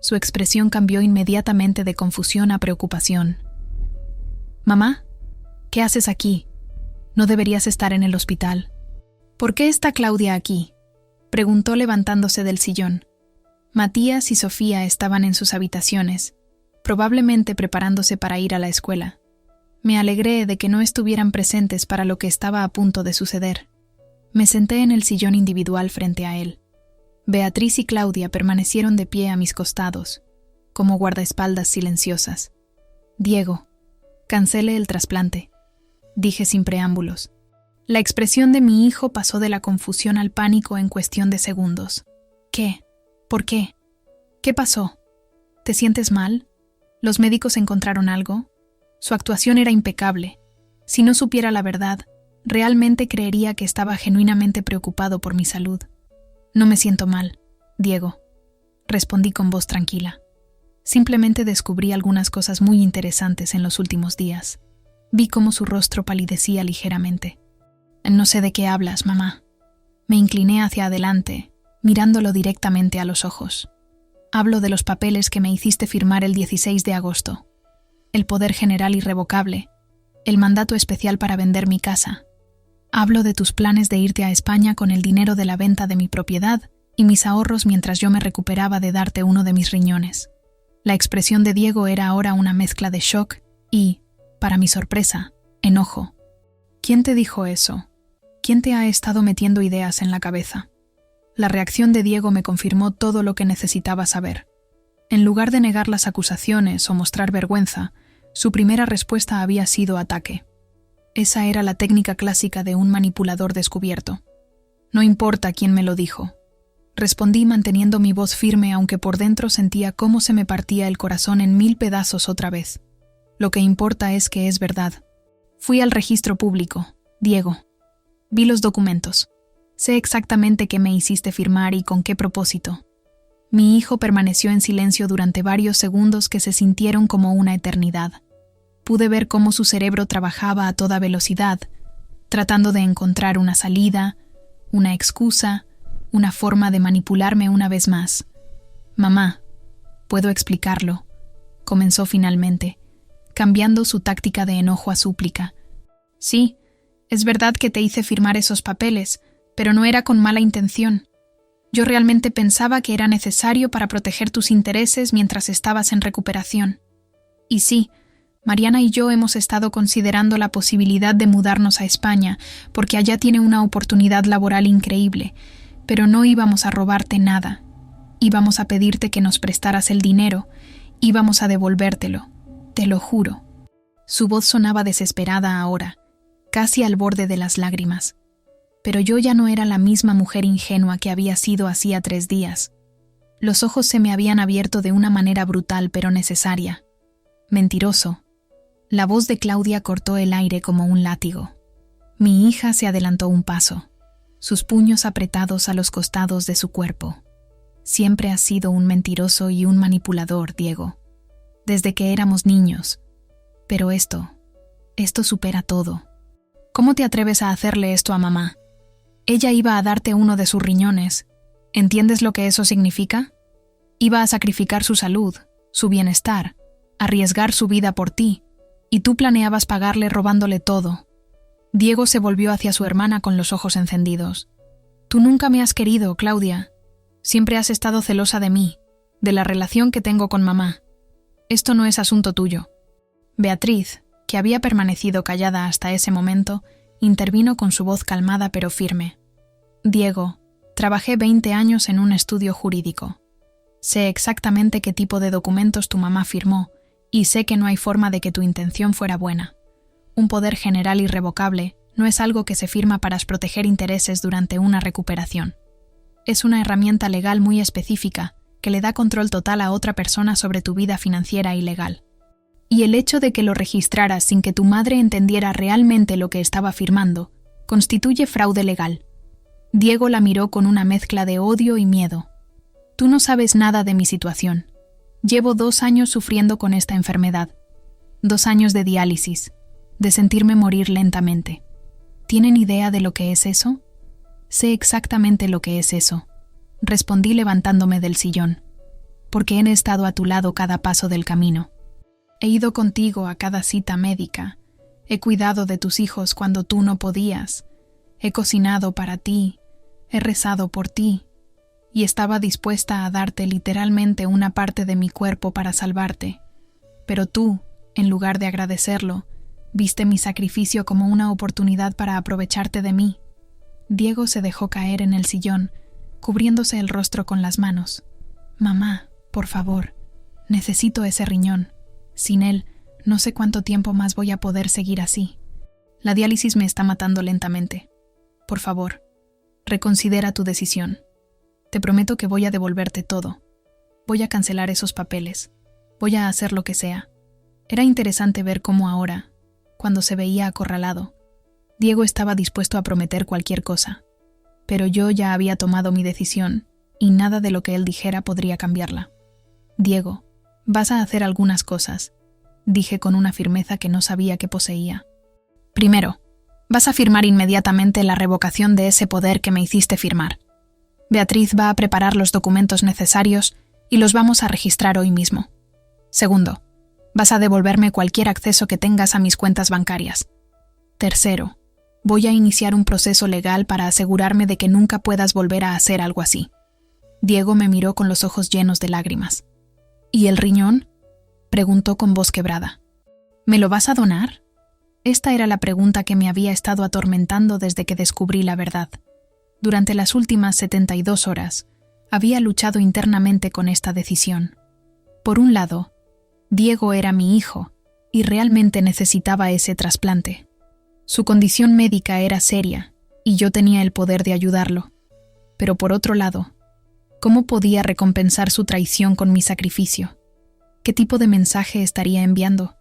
su expresión cambió inmediatamente de confusión a preocupación. «Mamá, ¿qué haces aquí? No deberías estar en el hospital». «¿Por qué está Claudia aquí?», preguntó levantándose del sillón. Matías y Sofía estaban en sus habitaciones, probablemente preparándose para ir a la escuela. Me alegré de que no estuvieran presentes para lo que estaba a punto de suceder. Me senté en el sillón individual frente a él. Beatriz y Claudia permanecieron de pie a mis costados, como guardaespaldas silenciosas. «Diego, cancele el trasplante», dije sin preámbulos. La expresión de mi hijo pasó de la confusión al pánico en cuestión de segundos. «¿Qué? ¿Por qué? ¿Qué pasó? ¿Te sientes mal? ¿Los médicos encontraron algo?». Su actuación era impecable. Si no supiera la verdad, realmente creería que estaba genuinamente preocupado por mi salud. «No me siento mal, Diego», respondí con voz tranquila. Simplemente descubrí algunas cosas muy interesantes en los últimos días. Vi cómo su rostro palidecía ligeramente. «No sé de qué hablas, mamá». Me incliné hacia adelante, mirándolo directamente a los ojos. «Hablo de los papeles que me hiciste firmar el 16 de agosto. El poder general irrevocable, el mandato especial para vender mi casa. Hablo de tus planes de irte a España con el dinero de la venta de mi propiedad y mis ahorros mientras yo me recuperaba de darte uno de mis riñones». La expresión de Diego era ahora una mezcla de shock y, para mi sorpresa, enojo. «¿Quién te dijo eso? ¿Quién te ha estado metiendo ideas en la cabeza?». La reacción de Diego me confirmó todo lo que necesitaba saber. En lugar de negar las acusaciones o mostrar vergüenza, su primera respuesta había sido ataque. Esa era la técnica clásica de un manipulador descubierto. «No importa quién me lo dijo», respondí manteniendo mi voz firme aunque por dentro sentía cómo se me partía el corazón en 1000 pedazos otra vez. «Lo que importa es que es verdad. Fui al registro público, Diego. Vi los documentos. Sé exactamente qué me hiciste firmar y con qué propósito». Mi hijo permaneció en silencio durante varios segundos que se sintieron como una eternidad. Pude ver cómo su cerebro trabajaba a toda velocidad, tratando de encontrar una salida, una excusa, una forma de manipularme una vez más. «Mamá, puedo explicarlo», comenzó finalmente, cambiando su táctica de enojo a súplica. «Sí, es verdad que te hice firmar esos papeles, pero no era con mala intención. Yo realmente pensaba que era necesario para proteger tus intereses mientras estabas en recuperación. Y sí, Mariana y yo hemos estado considerando la posibilidad de mudarnos a España, porque allá tiene una oportunidad laboral increíble, pero no íbamos a robarte nada. Íbamos a pedirte que nos prestaras el dinero, íbamos a devolvértelo, te lo juro». Su voz sonaba desesperada ahora, casi al borde de las lágrimas. Pero yo ya no era la misma mujer ingenua que había sido hacía 3 días. Los ojos se me habían abierto de una manera brutal pero necesaria. «Mentiroso». La voz de Claudia cortó el aire como un látigo. Mi hija se adelantó un paso, sus puños apretados a los costados de su cuerpo. «Siempre has sido un mentiroso y un manipulador, Diego. Desde que éramos niños. Pero esto supera todo. ¿Cómo te atreves a hacerle esto a mamá? Ella iba a darte uno de sus riñones. ¿Entiendes lo que eso significa? Iba a sacrificar su salud, su bienestar, arriesgar su vida por ti, y tú planeabas pagarle robándole todo». Diego se volvió hacia su hermana con los ojos encendidos. «Tú nunca me has querido, Claudia. Siempre has estado celosa de mí, de la relación que tengo con mamá. Esto no es asunto tuyo». Beatriz, que había permanecido callada hasta ese momento, intervino con su voz calmada pero firme. «Diego, trabajé 20 años en un estudio jurídico. Sé exactamente qué tipo de documentos tu mamá firmó y sé que no hay forma de que tu intención fuera buena. Un poder general irrevocable no es algo que se firma para proteger intereses durante una recuperación. Es una herramienta legal muy específica que le da control total a otra persona sobre tu vida financiera y legal. Y el hecho de que lo registraras sin que tu madre entendiera realmente lo que estaba firmando constituye fraude legal». Diego la miró con una mezcla de odio y miedo. Tú no sabes nada de mi situación. Llevo 2 años sufriendo con esta enfermedad. 2 años de diálisis, de sentirme morir lentamente. ¿Tienen idea de lo que es eso? Sé exactamente lo que es eso, respondí levantándome del sillón, porque he estado a tu lado cada paso del camino. He ido contigo a cada cita médica, he cuidado de tus hijos cuando tú no podías, he cocinado para ti, he rezado por ti, y estaba dispuesta a darte literalmente una parte de mi cuerpo para salvarte. Pero tú, en lugar de agradecerlo, viste mi sacrificio como una oportunidad para aprovecharte de mí. Diego se dejó caer en el sillón, cubriéndose el rostro con las manos. Mamá, por favor, necesito ese riñón. Sin él, no sé cuánto tiempo más voy a poder seguir así. La diálisis me está matando lentamente. Por favor, reconsidera tu decisión. Te prometo que voy a devolverte todo. Voy a cancelar esos papeles. Voy a hacer lo que sea. Era interesante ver cómo ahora, cuando se veía acorralado, Diego estaba dispuesto a prometer cualquier cosa. Pero yo ya había tomado mi decisión, y nada de lo que él dijera podría cambiarla. Diego, vas a hacer algunas cosas, dije con una firmeza que no sabía que poseía. Primero, vas a firmar inmediatamente la revocación de ese poder que me hiciste firmar. Beatriz va a preparar los documentos necesarios y los vamos a registrar hoy mismo. Segundo, vas a devolverme cualquier acceso que tengas a mis cuentas bancarias. Tercero, voy a iniciar un proceso legal para asegurarme de que nunca puedas volver a hacer algo así. Diego me miró con los ojos llenos de lágrimas. ¿Y el riñón?, preguntó con voz quebrada. ¿Me lo vas a donar? Esta era la pregunta que me había estado atormentando desde que descubrí la verdad. Durante las últimas 72 horas, había luchado internamente con esta decisión. Por un lado, Diego era mi hijo y realmente necesitaba ese trasplante. Su condición médica era seria y yo tenía el poder de ayudarlo. Pero por otro lado, ¿cómo podía recompensar su traición con mi sacrificio? ¿Qué tipo de mensaje estaría enviando?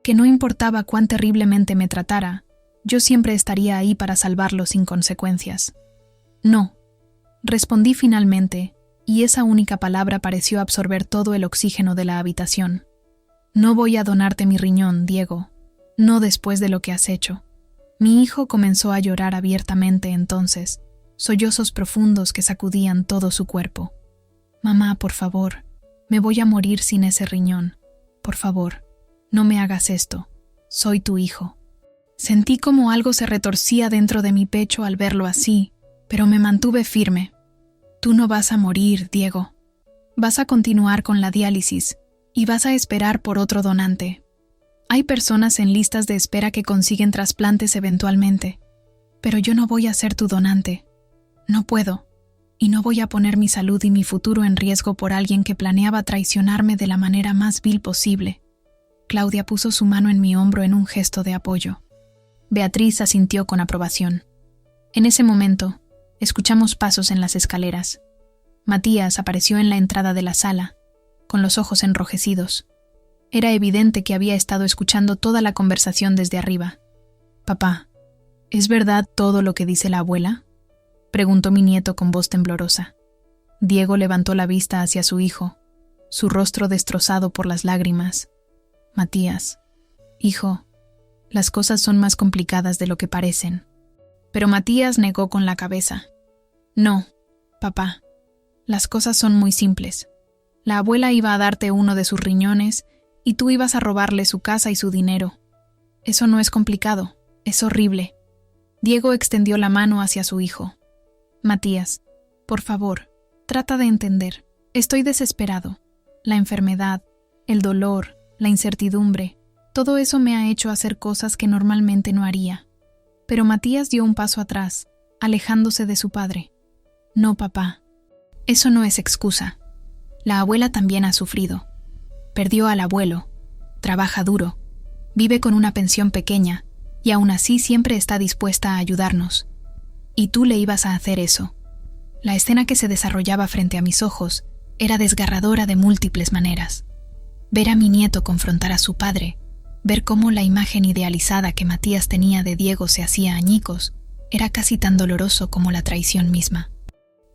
Que no importaba cuán terriblemente me tratara, yo siempre estaría ahí para salvarlo sin consecuencias. No, respondí finalmente, y esa única palabra pareció absorber todo el oxígeno de la habitación. No voy a donarte mi riñón, Diego, no después de lo que has hecho. Mi hijo comenzó a llorar abiertamente entonces, sollozos profundos que sacudían todo su cuerpo. Mamá, por favor, me voy a morir sin ese riñón. Por favor, no me hagas esto. Soy tu hijo. Sentí como algo se retorcía dentro de mi pecho al verlo así, pero me mantuve firme. Tú no vas a morir, Diego. Vas a continuar con la diálisis y vas a esperar por otro donante. Hay personas en listas de espera que consiguen trasplantes eventualmente, pero yo no voy a ser tu donante. No puedo, y no voy a poner mi salud y mi futuro en riesgo por alguien que planeaba traicionarme de la manera más vil posible. Claudia puso su mano en mi hombro en un gesto de apoyo. Beatriz asintió con aprobación. En ese momento, escuchamos pasos en las escaleras. Matías apareció en la entrada de la sala, con los ojos enrojecidos. Era evidente que había estado escuchando toda la conversación desde arriba. «Papá, ¿es verdad todo lo que dice la abuela?», preguntó mi nieto con voz temblorosa. Diego levantó la vista hacia su hijo, su rostro destrozado por las lágrimas. «Matías, hijo, las cosas son más complicadas de lo que parecen». Pero Matías negó con la cabeza. «No, papá, las cosas son muy simples. La abuela iba a darte uno de sus riñones y tú ibas a robarle su casa y su dinero. Eso no es complicado, es horrible». Diego extendió la mano hacia su hijo. «Matías, por favor, trata de entender. Estoy desesperado. La enfermedad, el dolor, la incertidumbre, todo eso me ha hecho hacer cosas que normalmente no haría». Pero Matías dio un paso atrás, alejándose de su padre. «No, papá, eso no es excusa. La abuela también ha sufrido. Perdió al abuelo, trabaja duro, vive con una pensión pequeña y aún así siempre está dispuesta a ayudarnos. Y tú le ibas a hacer eso». La escena que se desarrollaba frente a mis ojos era desgarradora de múltiples maneras. Ver a mi nieto confrontar a su padre, ver cómo la imagen idealizada que Matías tenía de Diego se hacía añicos, era casi tan doloroso como la traición misma.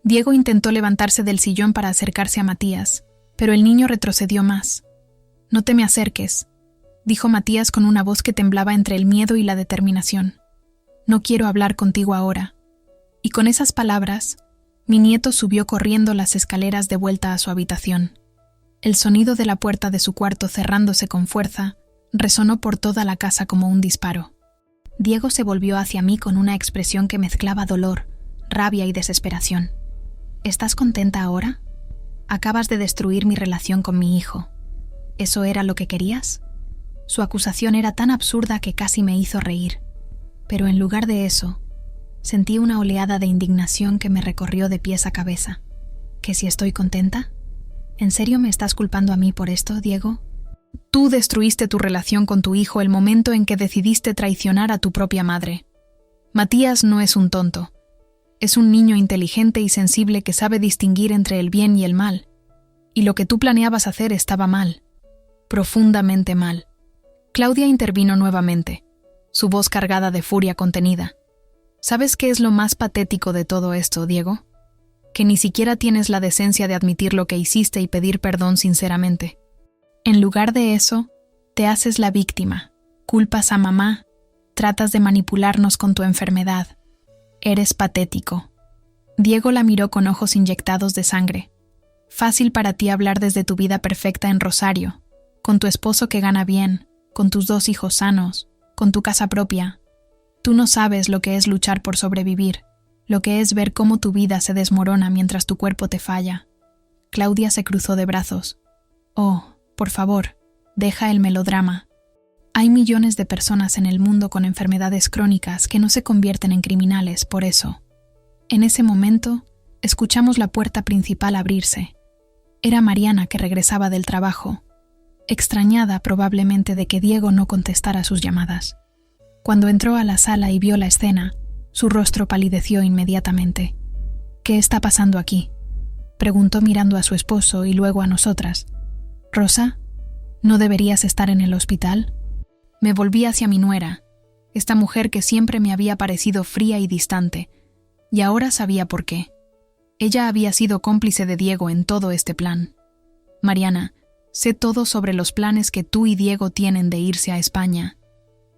Diego intentó levantarse del sillón para acercarse a Matías, pero el niño retrocedió más. «No te me acerques», dijo Matías con una voz que temblaba entre el miedo y la determinación. «No quiero hablar contigo ahora». Y con esas palabras, mi nieto subió corriendo las escaleras de vuelta a su habitación. El sonido de la puerta de su cuarto cerrándose con fuerza resonó por toda la casa como un disparo. Diego se volvió hacia mí con una expresión que mezclaba dolor, rabia y desesperación. «¿Estás contenta ahora? Acabas de destruir mi relación con mi hijo. ¿Eso era lo que querías?». Su acusación era tan absurda que casi me hizo reír. Pero en lugar de eso, sentí una oleada de indignación que me recorrió de pies a cabeza. ¿Que si estoy contenta? ¿En serio me estás culpando a mí por esto, Diego? Tú destruiste tu relación con tu hijo el momento en que decidiste traicionar a tu propia madre. Matías no es un tonto. Es un niño inteligente y sensible que sabe distinguir entre el bien y el mal. Y lo que tú planeabas hacer estaba mal. Profundamente mal. Claudia intervino nuevamente, su voz cargada de furia contenida. ¿Sabes qué es lo más patético de todo esto, Diego? Que ni siquiera tienes la decencia de admitir lo que hiciste y pedir perdón sinceramente. En lugar de eso, te haces la víctima, culpas a mamá, tratas de manipularnos con tu enfermedad. Eres patético. Diego la miró con ojos inyectados de sangre. Fácil para ti hablar desde tu vida perfecta en Rosario, con tu esposo que gana bien, con tus 2 hijos sanos, con tu casa propia. Tú no sabes lo que es luchar por sobrevivir, lo que es ver cómo tu vida se desmorona mientras tu cuerpo te falla. Claudia se cruzó de brazos. Oh, por favor, deja el melodrama. Hay millones de personas en el mundo con enfermedades crónicas que no se convierten en criminales por eso. En ese momento, escuchamos la puerta principal abrirse. Era Mariana que regresaba del trabajo, extrañada probablemente de que Diego no contestara sus llamadas. Cuando entró a la sala y vio la escena, su rostro palideció inmediatamente. «¿Qué está pasando aquí?», preguntó mirando a su esposo y luego a nosotras. «Rosa, ¿no deberías estar en el hospital?». Me volví hacia mi nuera, esta mujer que siempre me había parecido fría y distante, y ahora sabía por qué. Ella había sido cómplice de Diego en todo este plan. «Mariana, sé todo sobre los planes que tú y Diego tienen de irse a España.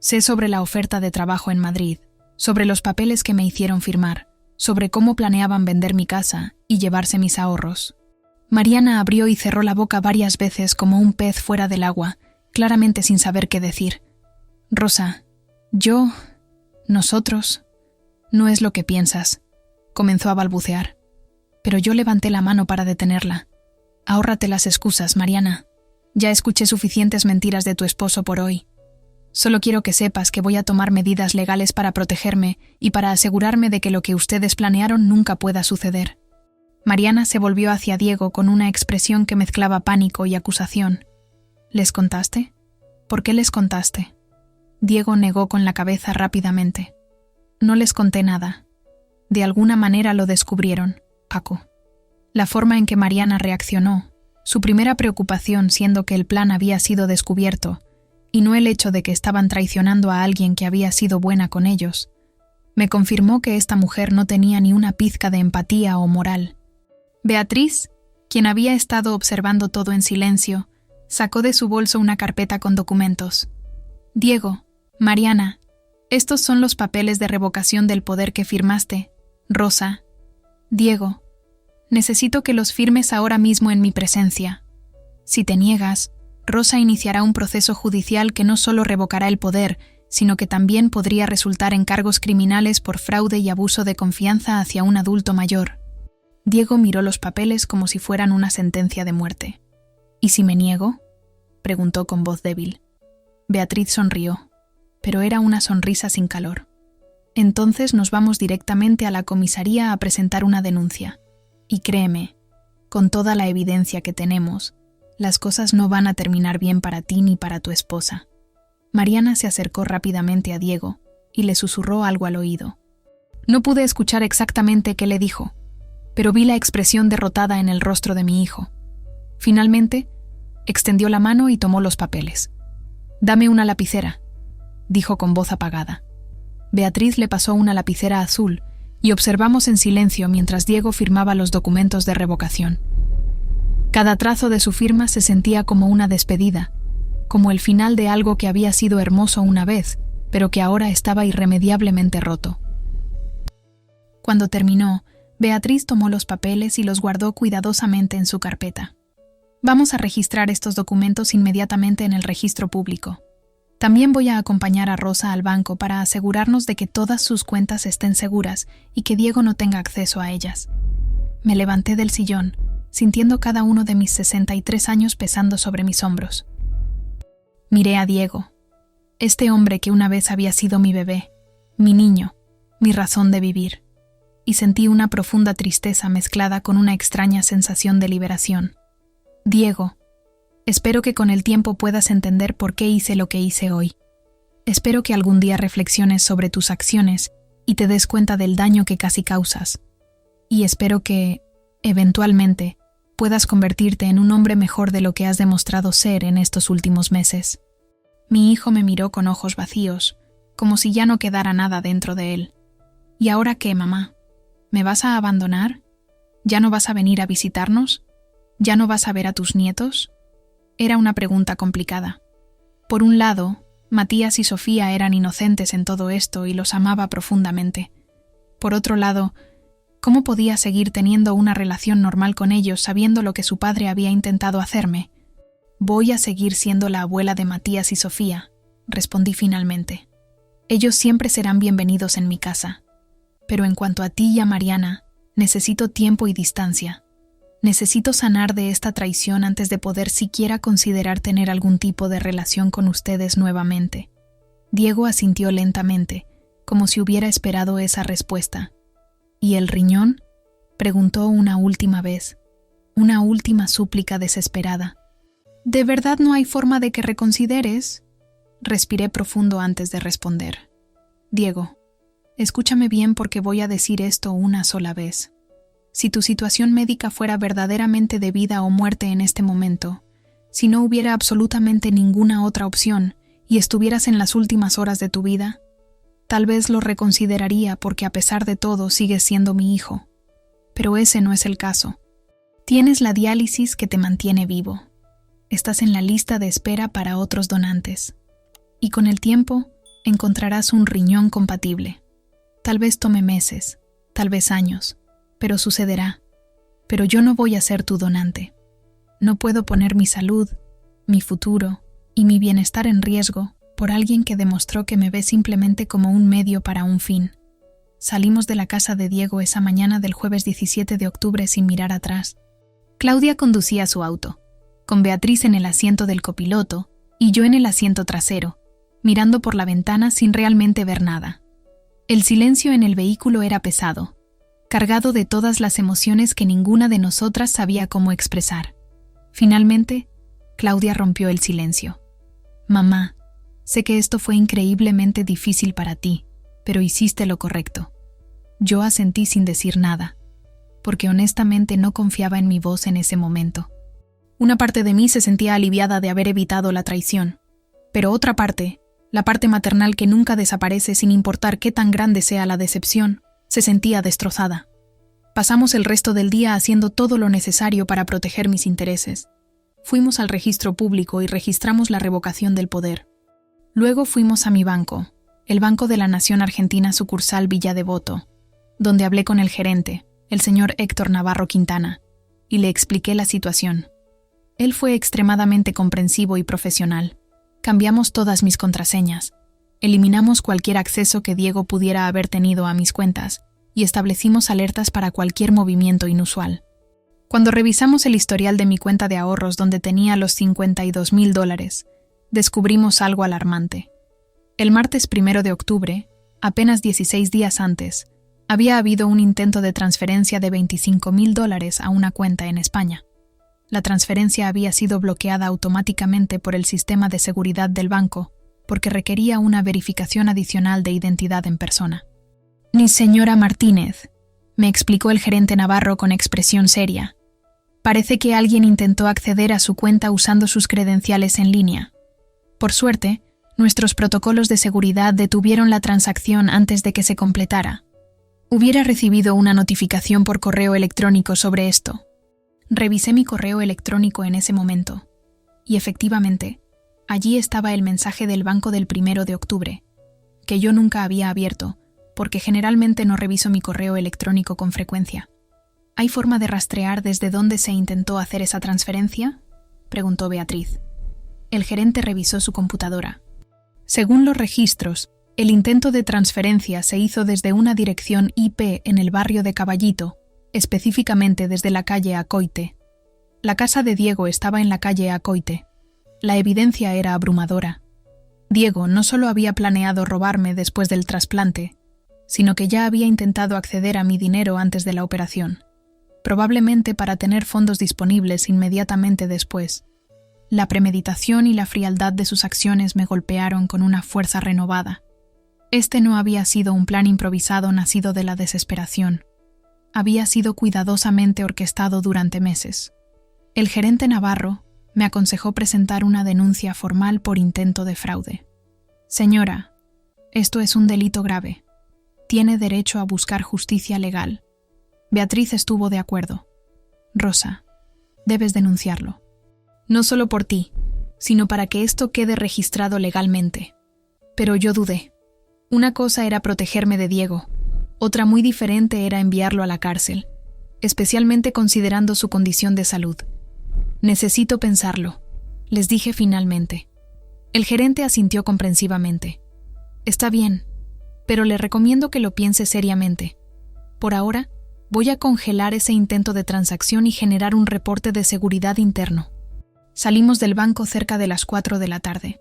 Sé sobre la oferta de trabajo en Madrid, sobre los papeles que me hicieron firmar, sobre cómo planeaban vender mi casa y llevarse mis ahorros». Mariana abrió y cerró la boca varias veces como un pez fuera del agua, claramente sin saber qué decir. «Rosa, nosotros, no es lo que piensas», comenzó a balbucear. Pero yo levanté la mano para detenerla. «Ahórrate las excusas, Mariana. Ya escuché suficientes mentiras de tu esposo por hoy. Solo quiero que sepas que voy a tomar medidas legales para protegerme y para asegurarme de que lo que ustedes planearon nunca pueda suceder». Mariana se volvió hacia Diego con una expresión que mezclaba pánico y acusación. «¿Les contaste? ¿Por qué les contaste?». Diego negó con la cabeza rápidamente. «No les conté nada. De alguna manera lo descubrieron, Paco». La forma en que Mariana reaccionó, su primera preocupación siendo que el plan había sido descubierto, y no el hecho de que estaban traicionando a alguien que había sido buena con ellos, me confirmó que esta mujer no tenía ni una pizca de empatía o moral. Beatriz, quien había estado observando todo en silencio, sacó de su bolso una carpeta con documentos. «Diego, Mariana, estos son los papeles de revocación del poder que firmaste. Rosa. Diego, necesito que los firmes ahora mismo en mi presencia. Si te niegas, Rosa iniciará un proceso judicial que no solo revocará el poder, sino que también podría resultar en cargos criminales por fraude y abuso de confianza hacia un adulto mayor». Diego miró los papeles como si fueran una sentencia de muerte. «¿Y si me niego?», preguntó con voz débil. Beatriz sonrió, pero era una sonrisa sin calor. «Entonces nos vamos directamente a la comisaría a presentar una denuncia. Y créeme, con toda la evidencia que tenemos, las cosas no van a terminar bien para ti ni para tu esposa». Mariana se acercó rápidamente a Diego y le susurró algo al oído. No pude escuchar exactamente qué le dijo, pero vi la expresión derrotada en el rostro de mi hijo. Finalmente, extendió la mano y tomó los papeles. «Dame una lapicera», dijo con voz apagada. Beatriz le pasó una lapicera azul y observamos en silencio mientras Diego firmaba los documentos de revocación. Cada trazo de su firma se sentía como una despedida, como el final de algo que había sido hermoso una vez, pero que ahora estaba irremediablemente roto. Cuando terminó, Beatriz tomó los papeles y los guardó cuidadosamente en su carpeta. Vamos a registrar estos documentos inmediatamente en el registro público. También voy a acompañar a Rosa al banco para asegurarnos de que todas sus cuentas estén seguras y que Diego no tenga acceso a ellas. Me levanté del sillón, sintiendo cada uno de mis 63 años pesando sobre mis hombros. Miré a Diego, este hombre que una vez había sido mi bebé, mi niño, mi razón de vivir, y sentí una profunda tristeza mezclada con una extraña sensación de liberación. Diego, espero que con el tiempo puedas entender por qué hice lo que hice hoy. Espero que algún día reflexiones sobre tus acciones y te des cuenta del daño que casi causas. Y espero que, eventualmente, puedas convertirte en un hombre mejor de lo que has demostrado ser en estos últimos meses. Mi hijo me miró con ojos vacíos, como si ya no quedara nada dentro de él. ¿Y ahora qué, mamá? ¿Me vas a abandonar? ¿Ya no vas a venir a visitarnos? ¿Ya no vas a ver a tus nietos? Era una pregunta complicada. Por un lado, Matías y Sofía eran inocentes en todo esto y los amaba profundamente. Por otro lado, ¿cómo podía seguir teniendo una relación normal con ellos sabiendo lo que su padre había intentado hacerme? Voy a seguir siendo la abuela de Matías y Sofía, respondí finalmente. Ellos siempre serán bienvenidos en mi casa. Pero en cuanto a ti y a Mariana, necesito tiempo y distancia. Necesito sanar de esta traición antes de poder siquiera considerar tener algún tipo de relación con ustedes nuevamente. Diego asintió lentamente, como si hubiera esperado esa respuesta. ¿Y el riñón?, preguntó una última vez, una última súplica desesperada. ¿De verdad no hay forma de que reconsideres? Respiré profundo antes de responder. Diego, escúchame bien porque voy a decir esto una sola vez. Si tu situación médica fuera verdaderamente de vida o muerte en este momento, si no hubiera absolutamente ninguna otra opción y estuvieras en las últimas horas de tu vida, tal vez lo reconsideraría porque a pesar de todo sigues siendo mi hijo. Pero ese no es el caso. Tienes la diálisis que te mantiene vivo. Estás en la lista de espera para otros donantes. Y con el tiempo encontrarás un riñón compatible. Tal vez tome meses, tal vez años, pero sucederá. Pero yo no voy a ser tu donante. No puedo poner mi salud, mi futuro y mi bienestar en riesgo por alguien que demostró que me ve simplemente como un medio para un fin. Salimos de la casa de Diego esa mañana del jueves 17 de octubre sin mirar atrás. Claudia conducía su auto, con Beatriz en el asiento del copiloto y yo en el asiento trasero, mirando por la ventana sin realmente ver nada. El silencio en el vehículo era pesado, cargado de todas las emociones que ninguna de nosotras sabía cómo expresar. Finalmente, Claudia rompió el silencio. Mamá, sé que esto fue increíblemente difícil para ti, pero hiciste lo correcto. Yo asentí sin decir nada, porque honestamente no confiaba en mi voz en ese momento. Una parte de mí se sentía aliviada de haber evitado la traición, pero otra parte, la parte maternal que nunca desaparece sin importar qué tan grande sea la decepción, se sentía destrozada. Pasamos el resto del día haciendo todo lo necesario para proteger mis intereses. Fuimos al registro público y registramos la revocación del poder. Luego fuimos a mi banco, el Banco de la Nación Argentina sucursal Villa Devoto, donde hablé con el gerente, el señor Héctor Navarro Quintana, y le expliqué la situación. Él fue extremadamente comprensivo y profesional. Cambiamos todas mis contraseñas, eliminamos cualquier acceso que Diego pudiera haber tenido a mis cuentas y establecimos alertas para cualquier movimiento inusual. Cuando revisamos el historial de mi cuenta de ahorros donde tenía los $52,000, descubrimos algo alarmante. El martes 1 de octubre, apenas 16 días antes, había habido un intento de transferencia de $25,000 a una cuenta en España. La transferencia había sido bloqueada automáticamente por el sistema de seguridad del banco porque requería una verificación adicional de identidad en persona. «Ni señora Martínez», me explicó el gerente Navarro con expresión seria. «Parece que alguien intentó acceder a su cuenta usando sus credenciales en línea. Por suerte, nuestros protocolos de seguridad detuvieron la transacción antes de que se completara. Hubiera recibido una notificación por correo electrónico sobre esto. Revisé mi correo electrónico en ese momento, y efectivamente, allí estaba el mensaje del banco del 1 de octubre, que yo nunca había abierto, porque generalmente no reviso mi correo electrónico con frecuencia. ¿Hay forma de rastrear desde dónde se intentó hacer esa transferencia?, preguntó Beatriz. El gerente revisó su computadora. Según los registros, el intento de transferencia se hizo desde una dirección IP en el barrio de Caballito, específicamente desde la calle Acoite. La casa de Diego estaba en la calle Acoite. La evidencia era abrumadora. Diego no solo había planeado robarme después del trasplante, sino que ya había intentado acceder a mi dinero antes de la operación, probablemente para tener fondos disponibles inmediatamente después. La premeditación y la frialdad de sus acciones me golpearon con una fuerza renovada. Este no había sido un plan improvisado nacido de la desesperación. Había sido cuidadosamente orquestado durante meses. El gerente Navarro me aconsejó presentar una denuncia formal por intento de fraude. Señora, esto es un delito grave. Tiene derecho a buscar justicia legal. Beatriz estuvo de acuerdo. Rosa, debes denunciarlo. No solo por ti, sino para que esto quede registrado legalmente. Pero yo dudé. Una cosa era protegerme de Diego, otra muy diferente era enviarlo a la cárcel, especialmente considerando su condición de salud. Necesito pensarlo, les dije finalmente. El gerente asintió comprensivamente. Está bien, pero le recomiendo que lo piense seriamente. Por ahora, voy a congelar ese intento de transacción y generar un reporte de seguridad interno. Salimos del banco cerca de las 4 de la tarde.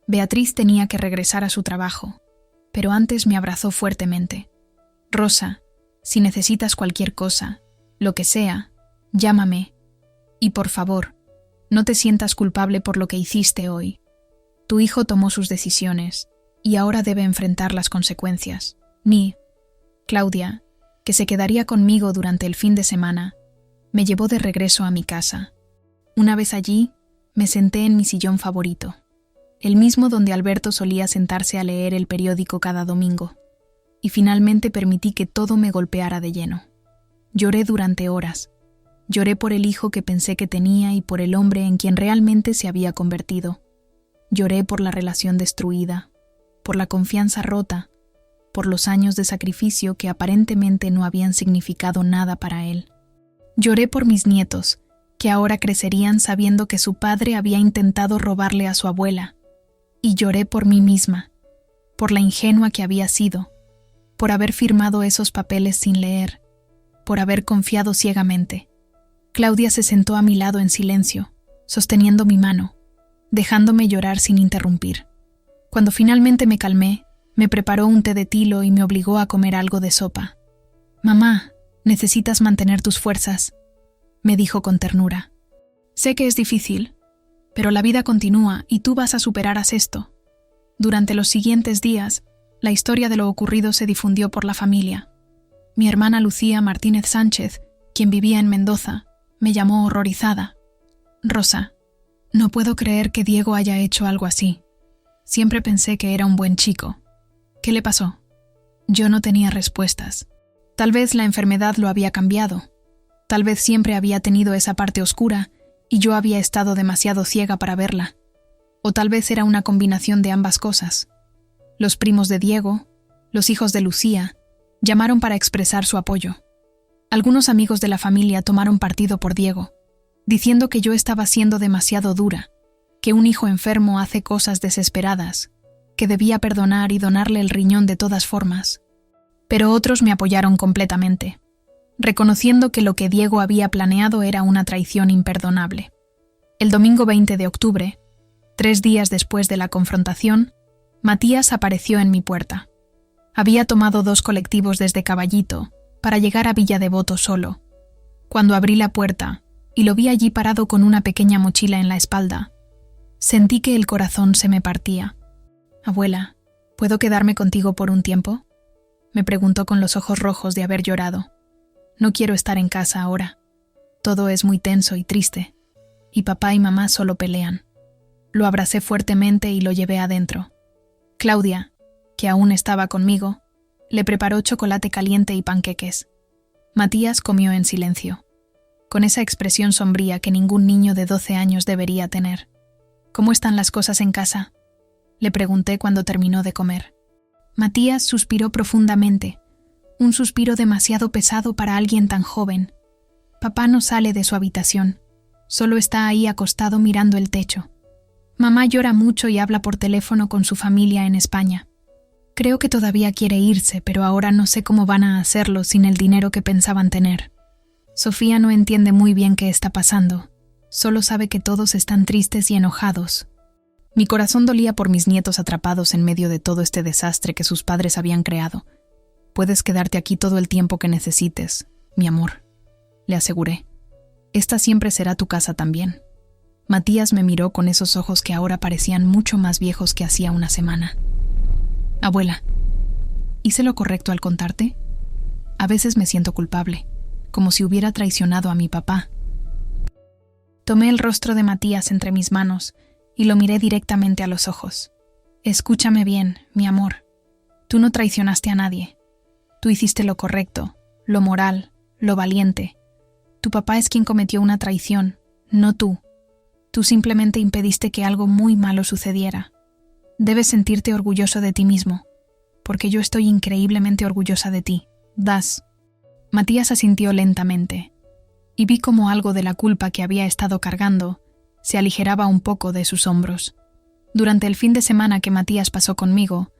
Beatriz tenía que regresar a su trabajo, pero antes me abrazó fuertemente. Rosa, si necesitas cualquier cosa, lo que sea, llámame. Y por favor, no te sientas culpable por lo que hiciste hoy. Tu hijo tomó sus decisiones y ahora debe enfrentar las consecuencias. Claudia, que se quedaría conmigo durante el fin de semana, me llevó de regreso a mi casa. Una vez allí, me senté en mi sillón favorito, el mismo donde Alberto solía sentarse a leer el periódico cada domingo, y finalmente permití que todo me golpeara de lleno. Lloré durante horas. Lloré por el hijo que pensé que tenía y por el hombre en quien realmente se había convertido. Lloré por la relación destruida, por la confianza rota, por los años de sacrificio que aparentemente no habían significado nada para él. Lloré por mis nietos, que ahora crecerían sabiendo que su padre había intentado robarle a su abuela. Y lloré por mí misma, por la ingenua que había sido, por haber firmado esos papeles sin leer, por haber confiado ciegamente. Claudia se sentó a mi lado en silencio, sosteniendo mi mano, dejándome llorar sin interrumpir. Cuando finalmente me calmé, me preparó un té de tilo y me obligó a comer algo de sopa. «Mamá, necesitas mantener tus fuerzas», me dijo con ternura. «Sé que es difícil, pero la vida continúa y tú vas a superar esto». Durante los siguientes días, la historia de lo ocurrido se difundió por la familia. Mi hermana Lucía Martínez Sánchez, quien vivía en Mendoza, me llamó horrorizada. «Rosa, no puedo creer que Diego haya hecho algo así. Siempre pensé que era un buen chico. ¿Qué le pasó?». Yo no tenía respuestas. Tal vez la enfermedad lo había cambiado. Tal vez siempre había tenido esa parte oscura y yo había estado demasiado ciega para verla. O tal vez era una combinación de ambas cosas. Los primos de Diego, los hijos de Lucía, llamaron para expresar su apoyo. Algunos amigos de la familia tomaron partido por Diego, diciendo que yo estaba siendo demasiado dura, que un hijo enfermo hace cosas desesperadas, que debía perdonar y donarle el riñón de todas formas. Pero otros me apoyaron completamente, reconociendo que lo que Diego había planeado era una traición imperdonable. El domingo 20 de octubre, 3 días después de la confrontación, Matías apareció en mi puerta. Había tomado 2 colectivos desde Caballito para llegar a Villa Devoto solo. Cuando abrí la puerta y lo vi allí parado con una pequeña mochila en la espalda, sentí que el corazón se me partía. «Abuela, ¿puedo quedarme contigo por un tiempo?», me preguntó con los ojos rojos de haber llorado. «No quiero estar en casa ahora. Todo es muy tenso y triste, y papá y mamá solo pelean». Lo abracé fuertemente y lo llevé adentro. Claudia, que aún estaba conmigo, Le preparó chocolate caliente y panqueques. Matías comió en silencio, con esa expresión sombría que ningún niño de 12 años debería tener. «¿Cómo están las cosas en casa?», le pregunté cuando terminó de comer. Matías suspiró profundamente, un suspiro demasiado pesado para alguien tan joven. Papá no sale de su habitación, solo está ahí acostado mirando el techo. Mamá llora mucho y habla por teléfono con su familia en España. Creo que todavía quiere irse, pero ahora no sé cómo van a hacerlo sin el dinero que pensaban tener. Sofía no entiende muy bien qué está pasando, solo sabe que todos están tristes y enojados. Mi corazón dolía por mis nietos atrapados en medio de todo este desastre que sus padres habían creado. «Puedes quedarte aquí todo el tiempo que necesites, mi amor», le aseguré. «Esta siempre será tu casa también». Matías me miró con esos ojos que ahora parecían mucho más viejos que hacía una semana. «Abuela, ¿hice lo correcto al contarte? A veces me siento culpable, como si hubiera traicionado a mi papá». Tomé el rostro de Matías entre mis manos y lo miré directamente a los ojos. «Escúchame bien, mi amor. Tú no traicionaste a nadie. Tú hiciste lo correcto, lo moral, lo valiente. Tu papá es quien cometió una traición, no tú. Tú simplemente impediste que algo muy malo sucediera. Debes sentirte orgulloso de ti mismo, porque yo estoy increíblemente orgullosa de ti. Das». Matías asintió lentamente, y vi como algo de la culpa que había estado cargando se aligeraba un poco de sus hombros. Durante el fin de semana que Matías pasó conmigo,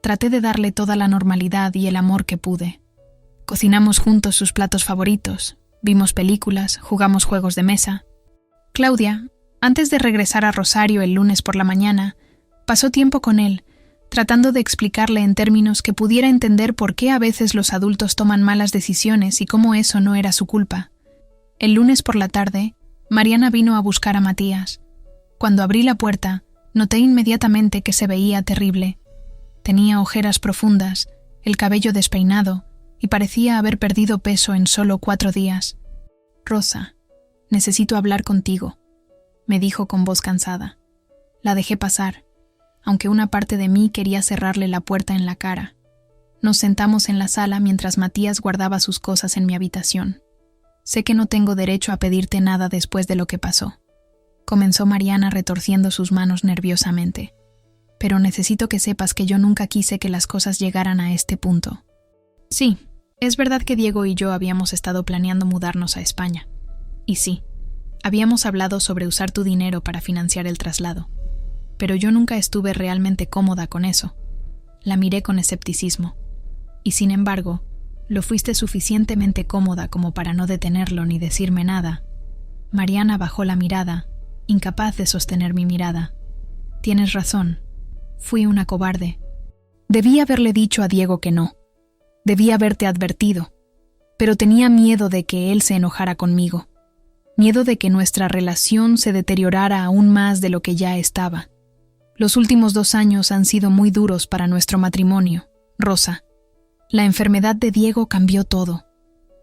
traté de darle toda la normalidad y el amor que pude. Cocinamos juntos sus platos favoritos, vimos películas, jugamos juegos de mesa. Claudia, antes de regresar a Rosario el lunes por la mañana, pasó tiempo con él, tratando de explicarle en términos que pudiera entender por qué a veces los adultos toman malas decisiones y cómo eso no era su culpa. El lunes por la tarde, Mariana vino a buscar a Matías. Cuando abrí la puerta, noté inmediatamente que se veía terrible. Tenía ojeras profundas, el cabello despeinado, y parecía haber perdido peso en solo 4 días. «Rosa, necesito hablar contigo», me dijo con voz cansada. La dejé pasar, aunque una parte de mí quería cerrarle la puerta en la cara. Nos sentamos en la sala mientras Matías guardaba sus cosas en mi habitación. «Sé que no tengo derecho a pedirte nada después de lo que pasó», comenzó Mariana retorciendo sus manos nerviosamente. «Pero necesito que sepas que yo nunca quise que las cosas llegaran a este punto. Sí, es verdad que Diego y yo habíamos estado planeando mudarnos a España. Y sí, habíamos hablado sobre usar tu dinero para financiar el traslado. Pero yo nunca estuve realmente cómoda con eso». La miré con escepticismo. «Y sin embargo, lo fuiste suficientemente cómoda como para no detenerlo ni decirme nada». Mariana bajó la mirada, incapaz de sostener mi mirada. «Tienes razón. Fui una cobarde. Debí haberle dicho a Diego que no. Debí haberte advertido. Pero tenía miedo de que él se enojara conmigo. Miedo de que nuestra relación se deteriorara aún más de lo que ya estaba. Los últimos 2 años han sido muy duros para nuestro matrimonio, Rosa. La enfermedad de Diego cambió todo.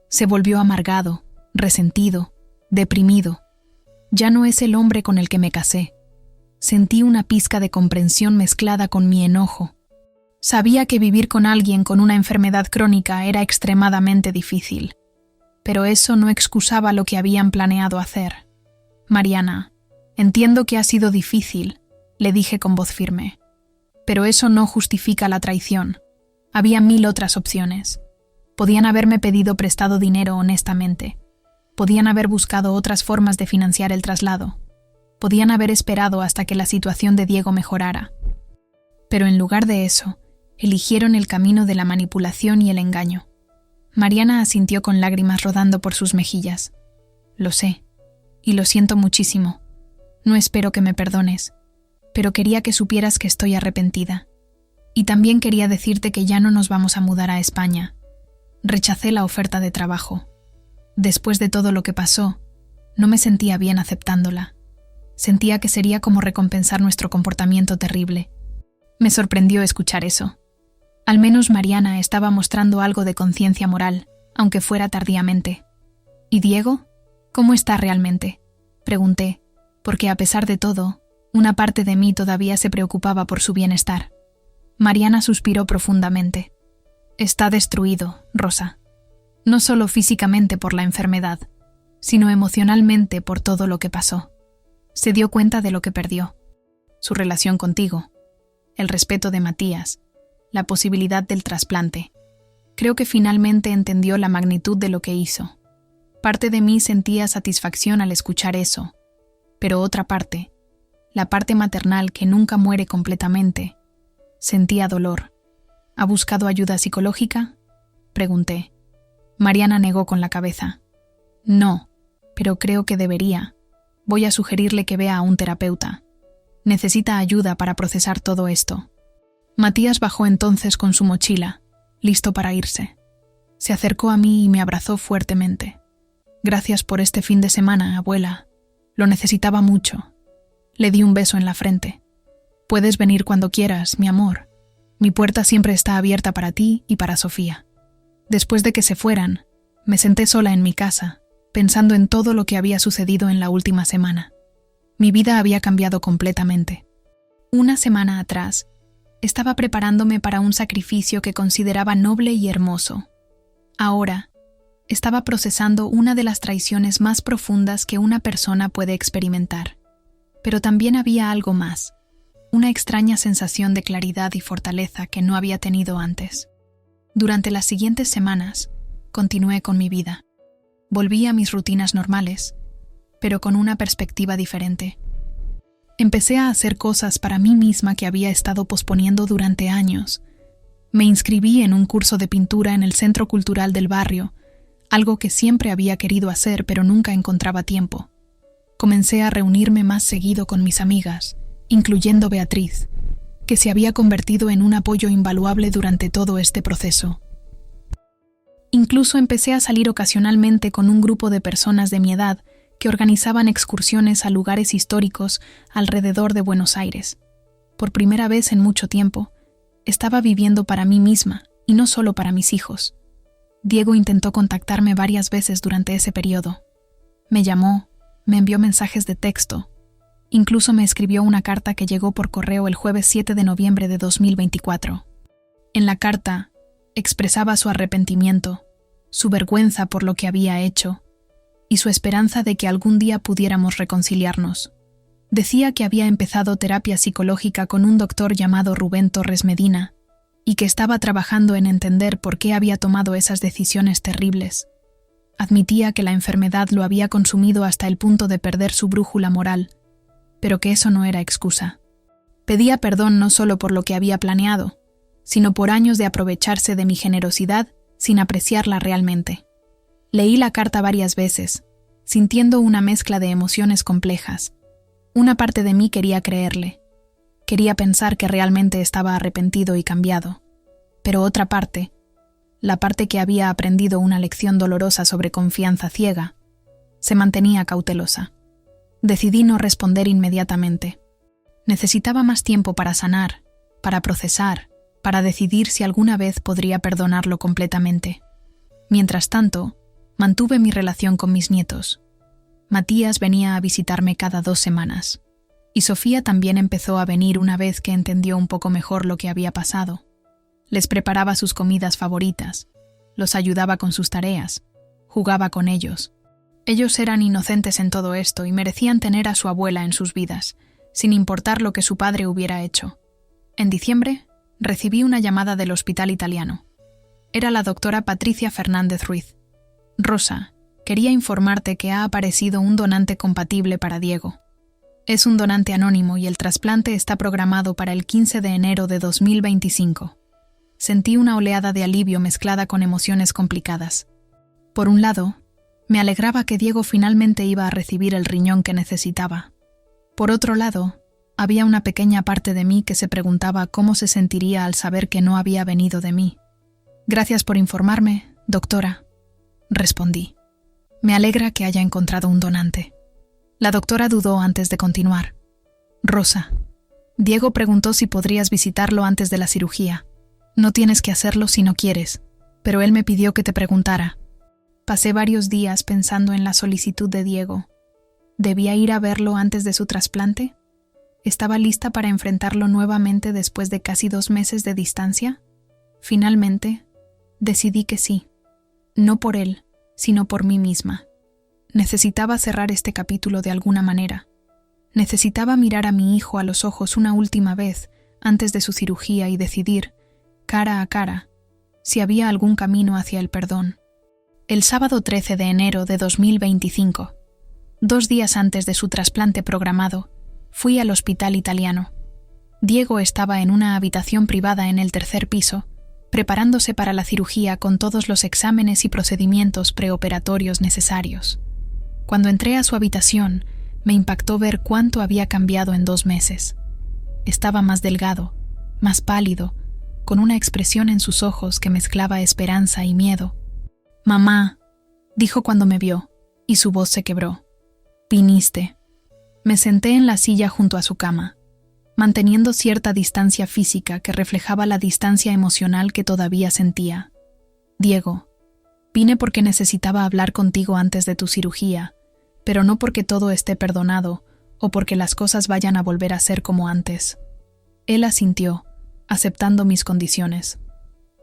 Se volvió amargado, resentido, deprimido. Ya no es el hombre con el que me casé. Sentí una pizca de comprensión mezclada con mi enojo. Sabía que vivir con alguien con una enfermedad crónica era extremadamente difícil. Pero eso no excusaba lo que habían planeado hacer. «Mariana, entiendo que ha sido difícil», le dije con voz firme. «Pero eso no justifica la traición. Había 1000 otras opciones. Podían haberme pedido prestado dinero honestamente. Podían haber buscado otras formas de financiar el traslado. Podían haber esperado hasta que la situación de Diego mejorara. Pero en lugar de eso, eligieron el camino de la manipulación y el engaño». Mariana asintió con lágrimas rodando por sus mejillas. «Lo sé, y lo siento muchísimo. No espero que me perdones, pero quería que supieras que estoy arrepentida. Y también quería decirte que ya no nos vamos a mudar a España. Rechacé la oferta de trabajo. Después de todo lo que pasó, no me sentía bien aceptándola. Sentía que sería como recompensar nuestro comportamiento terrible». Me sorprendió escuchar eso. Al menos Mariana estaba mostrando algo de conciencia moral, aunque fuera tardíamente. «¿Y Diego? ¿Cómo está realmente?», pregunté, porque a pesar de todo, una parte de mí todavía se preocupaba por su bienestar. Mariana suspiró profundamente. Está destruido, Rosa. No solo físicamente por la enfermedad, sino emocionalmente por todo lo que pasó. Se dio cuenta de lo que perdió. Su relación contigo, el respeto de Matías, la posibilidad del trasplante. Creo que finalmente entendió la magnitud de lo que hizo. Parte de mí sentía satisfacción al escuchar eso, pero otra parte, la parte maternal que nunca muere completamente, sentía dolor. ¿Ha buscado ayuda psicológica?, pregunté. Mariana negó con la cabeza. No, pero creo que debería. Voy a sugerirle que vea a un terapeuta. Necesita ayuda para procesar todo esto. Matías bajó entonces con su mochila, listo para irse. Se acercó a mí y me abrazó fuertemente. Gracias por este fin de semana, abuela. Lo necesitaba mucho. Le di un beso en la frente. Puedes venir cuando quieras, mi amor. Mi puerta siempre está abierta para ti y para Sofía. Después de que se fueran, me senté sola en mi casa, pensando en todo lo que había sucedido en la última semana. Mi vida había cambiado completamente. Una semana atrás, estaba preparándome para un sacrificio que consideraba noble y hermoso. Ahora, estaba procesando una de las traiciones más profundas que una persona puede experimentar. Pero también había algo más, una extraña sensación de claridad y fortaleza que no había tenido antes. Durante las siguientes semanas, continué con mi vida. Volví a mis rutinas normales, pero con una perspectiva diferente. Empecé a hacer cosas para mí misma que había estado posponiendo durante años. Me inscribí en un curso de pintura en el Centro Cultural del barrio, algo que siempre había querido hacer pero nunca encontraba tiempo. Comencé a reunirme más seguido con mis amigas, incluyendo Beatriz, que se había convertido en un apoyo invaluable durante todo este proceso. Incluso empecé a salir ocasionalmente con un grupo de personas de mi edad que organizaban excursiones a lugares históricos alrededor de Buenos Aires. Por primera vez en mucho tiempo, estaba viviendo para mí misma y no solo para mis hijos. Diego intentó contactarme varias veces durante ese periodo. Me llamó, me envió mensajes de texto, incluso me escribió una carta que llegó por correo el jueves 7 de noviembre de 2024. En la carta, expresaba su arrepentimiento, su vergüenza por lo que había hecho, y su esperanza de que algún día pudiéramos reconciliarnos. Decía que había empezado terapia psicológica con un doctor llamado Rubén Torres Medina, y que estaba trabajando en entender por qué había tomado esas decisiones terribles. Admitía que la enfermedad lo había consumido hasta el punto de perder su brújula moral, pero que eso no era excusa. Pedía perdón no solo por lo que había planeado, sino por años de aprovecharse de mi generosidad sin apreciarla realmente. Leí la carta varias veces, sintiendo una mezcla de emociones complejas. Una parte de mí quería creerle. Quería pensar que realmente estaba arrepentido y cambiado. Pero otra parte, la parte que había aprendido una lección dolorosa sobre confianza ciega, se mantenía cautelosa. Decidí no responder inmediatamente. Necesitaba más tiempo para sanar, para procesar, para decidir si alguna vez podría perdonarlo completamente. Mientras tanto, mantuve mi relación con mis nietos. Matías venía a visitarme cada 2 semanas, y Sofía también empezó a venir una vez que entendió un poco mejor lo que había pasado. Les preparaba sus comidas favoritas, los ayudaba con sus tareas, jugaba con ellos. Ellos eran inocentes en todo esto y merecían tener a su abuela en sus vidas, sin importar lo que su padre hubiera hecho. En diciembre, recibí una llamada del hospital italiano. Era la doctora Patricia Fernández Ruiz. Rosa, quería informarte que ha aparecido un donante compatible para Diego. Es un donante anónimo y el trasplante está programado para el 15 de enero de 2025. Sentí una oleada de alivio mezclada con emociones complicadas. Por un lado, me alegraba que Diego finalmente iba a recibir el riñón que necesitaba. Por otro lado, había una pequeña parte de mí que se preguntaba cómo se sentiría al saber que no había venido de mí. Gracias por informarme, doctora, respondí. Me alegra que haya encontrado un donante. La doctora dudó antes de continuar. Rosa, Diego preguntó si podrías visitarlo antes de la cirugía. No tienes que hacerlo si no quieres, pero él me pidió que te preguntara. Pasé varios días pensando en la solicitud de Diego. ¿Debía ir a verlo antes de su trasplante? ¿Estaba lista para enfrentarlo nuevamente después de casi 2 meses de distancia? Finalmente, Decidí que sí. No por él, sino por mí misma. Necesitaba cerrar este capítulo de alguna manera. Necesitaba mirar a mi hijo a los ojos una última vez antes de su cirugía y decidir, cara a cara, si había algún camino hacia el perdón. El sábado 13 de enero de 2025, 2 días antes de su trasplante programado, fui al hospital italiano. Diego estaba en una habitación privada en el 3er piso, preparándose para la cirugía con todos los exámenes y procedimientos preoperatorios necesarios. Cuando entré a su habitación, me impactó ver cuánto había cambiado en 2 meses. Estaba más delgado, más pálido, con una expresión en sus ojos que mezclaba esperanza y miedo. «Mamá», dijo cuando me vio, y su voz se quebró. «Viniste». Me senté en la silla junto a su cama, manteniendo cierta distancia física que reflejaba la distancia emocional que todavía sentía. «Diego, vine porque necesitaba hablar contigo antes de tu cirugía, pero no porque todo esté perdonado o porque las cosas vayan a volver a ser como antes». Él asintió, aceptando mis condiciones.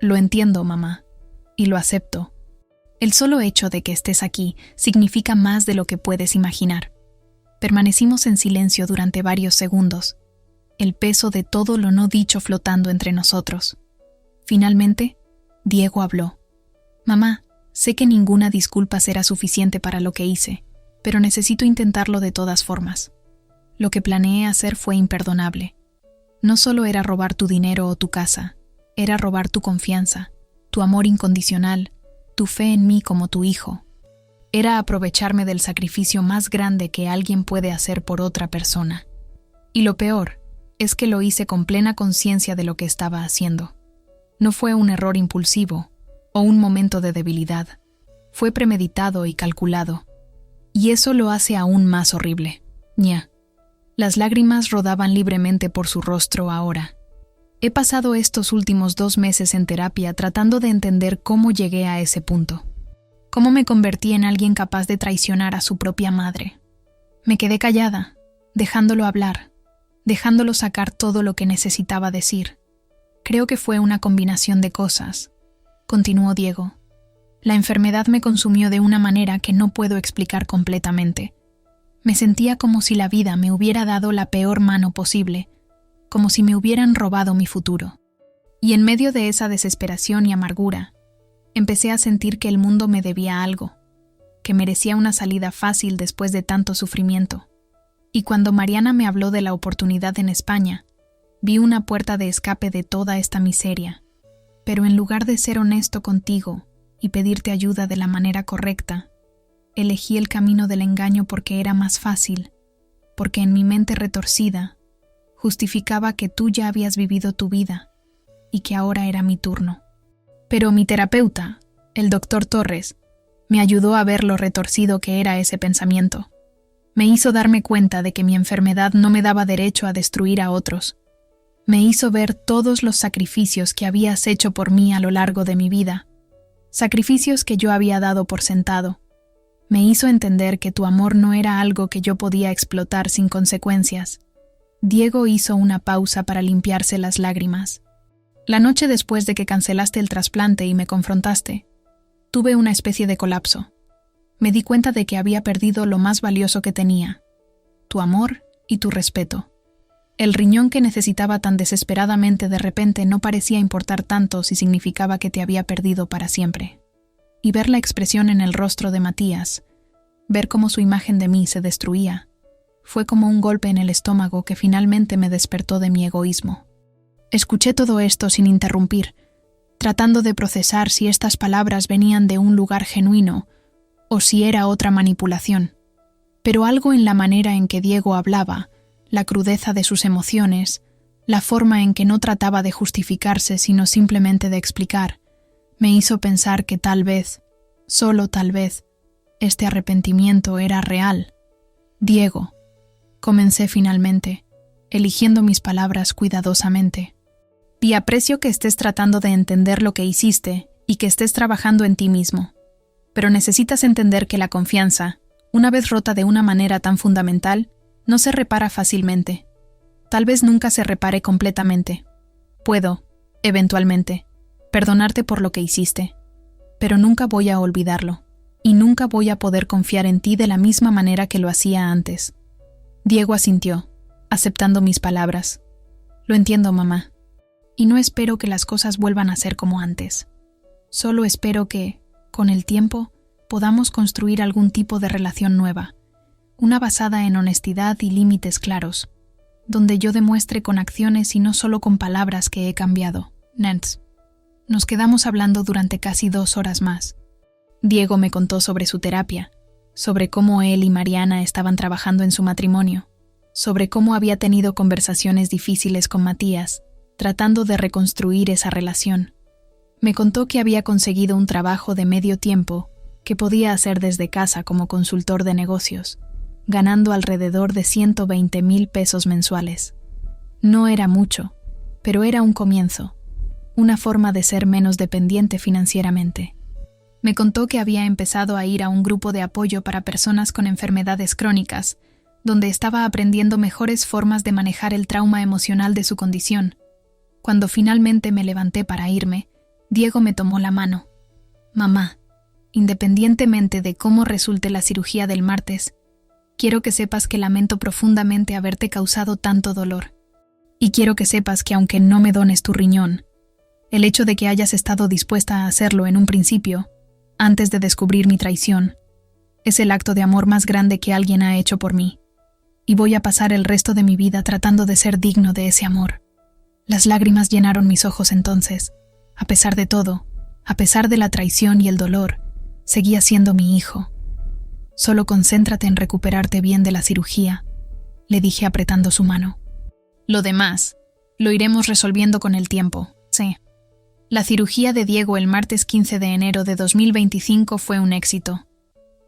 «Lo entiendo, mamá, y lo acepto. El solo hecho de que estés aquí significa más de lo que puedes imaginar». Permanecimos en silencio durante varios segundos, el peso de todo lo no dicho flotando entre nosotros. Finalmente, Diego habló. «Mamá, sé que ninguna disculpa será suficiente para lo que hice, pero necesito intentarlo de todas formas. Lo que planeé hacer fue imperdonable. No solo era robar tu dinero o tu casa, era robar tu confianza, tu amor incondicional, tu fe en mí como tu hijo. Era aprovecharme del sacrificio más grande que alguien puede hacer por otra persona. Y lo peor es que lo hice con plena conciencia de lo que estaba haciendo. No fue un error impulsivo o un momento de debilidad. Fue premeditado y calculado. Y eso lo hace aún más horrible. Ña». Las lágrimas rodaban libremente por su rostro ahora. He pasado estos últimos 2 meses en terapia tratando de entender cómo llegué a ese punto. Cómo me convertí en alguien capaz de traicionar a su propia madre. Me quedé callada, dejándolo hablar, dejándolo sacar todo lo que necesitaba decir. Creo que fue una combinación de cosas, continuó Diego. La enfermedad me consumió de una manera que no puedo explicar completamente. Me sentía como si la vida me hubiera dado la peor mano posible, como si me hubieran robado mi futuro. Y en medio de esa desesperación y amargura, empecé a sentir que el mundo me debía algo, que merecía una salida fácil después de tanto sufrimiento. Y cuando Mariana me habló de la oportunidad en España, vi una puerta de escape de toda esta miseria. Pero en lugar de ser honesto contigo y pedirte ayuda de la manera correcta, elegí el camino del engaño porque era más fácil, porque en mi mente retorcida justificaba que tú ya habías vivido tu vida y que ahora era mi turno. Pero mi terapeuta, el Dr. Torres, me ayudó a ver lo retorcido que era ese pensamiento. Me hizo darme cuenta de que mi enfermedad no me daba derecho a destruir a otros. Me hizo ver todos los sacrificios que habías hecho por mí a lo largo de mi vida, sacrificios que yo había dado por sentado. Me hizo entender que tu amor no era algo que yo podía explotar sin consecuencias. Diego hizo una pausa para limpiarse las lágrimas. La noche después de que cancelaste el trasplante y me confrontaste, tuve una especie de colapso. Me di cuenta de que había perdido lo más valioso que tenía, tu amor y tu respeto. El riñón que necesitaba tan desesperadamente de repente no parecía importar tanto si significaba que te había perdido para siempre. Y ver la expresión en el rostro de Matías, ver cómo su imagen de mí se destruía, fue como un golpe en el estómago que finalmente me despertó de mi egoísmo. Escuché todo esto sin interrumpir, tratando de procesar si estas palabras venían de un lugar genuino o si era otra manipulación. Pero algo en la manera en que Diego hablaba, la crudeza de sus emociones, la forma en que no trataba de justificarse sino simplemente de explicar, me hizo pensar que tal vez, solo tal vez, este arrepentimiento era real. Diego, comencé finalmente, eligiendo mis palabras cuidadosamente. Y aprecio que estés tratando de entender lo que hiciste y que estés trabajando en ti mismo. Pero necesitas entender que la confianza, una vez rota de una manera tan fundamental, no se repara fácilmente. Tal vez nunca se repare completamente. Puedo, eventualmente, perdonarte por lo que hiciste, pero nunca voy a olvidarlo, y nunca voy a poder confiar en ti de la misma manera que lo hacía antes. Diego asintió, aceptando mis palabras. Lo entiendo, mamá, y no espero que las cosas vuelvan a ser como antes. Solo espero que, con el tiempo, podamos construir algún tipo de relación nueva, una basada en honestidad y límites claros, donde yo demuestre con acciones y no solo con palabras que he cambiado. Nance. Nos quedamos hablando durante casi 2 horas más. Diego me contó sobre su terapia, sobre cómo él y Mariana estaban trabajando en su matrimonio, sobre cómo había tenido conversaciones difíciles con Matías, tratando de reconstruir esa relación. Me contó que había conseguido un trabajo de medio tiempo que podía hacer desde casa como consultor de negocios, ganando alrededor de 120,000 pesos mensuales. No era mucho, pero era un comienzo, una forma de ser menos dependiente financieramente. Me contó que había empezado a ir a un grupo de apoyo para personas con enfermedades crónicas, donde estaba aprendiendo mejores formas de manejar el trauma emocional de su condición. Cuando finalmente me levanté para irme, Diego me tomó la mano. Mamá, independientemente de cómo resulte la cirugía del martes, quiero que sepas que lamento profundamente haberte causado tanto dolor. Y quiero que sepas que aunque no me dones tu riñón, el hecho de que hayas estado dispuesta a hacerlo en un principio, antes de descubrir mi traición, es el acto de amor más grande que alguien ha hecho por mí. Y voy a pasar el resto de mi vida tratando de ser digno de ese amor. Las lágrimas llenaron mis ojos entonces. A pesar de todo, a pesar de la traición y el dolor, seguía siendo mi hijo. Solo concéntrate en recuperarte bien de la cirugía, le dije apretando su mano. Lo demás, lo iremos resolviendo con el tiempo, sí. La cirugía de Diego el martes 15 de enero de 2025 fue un éxito.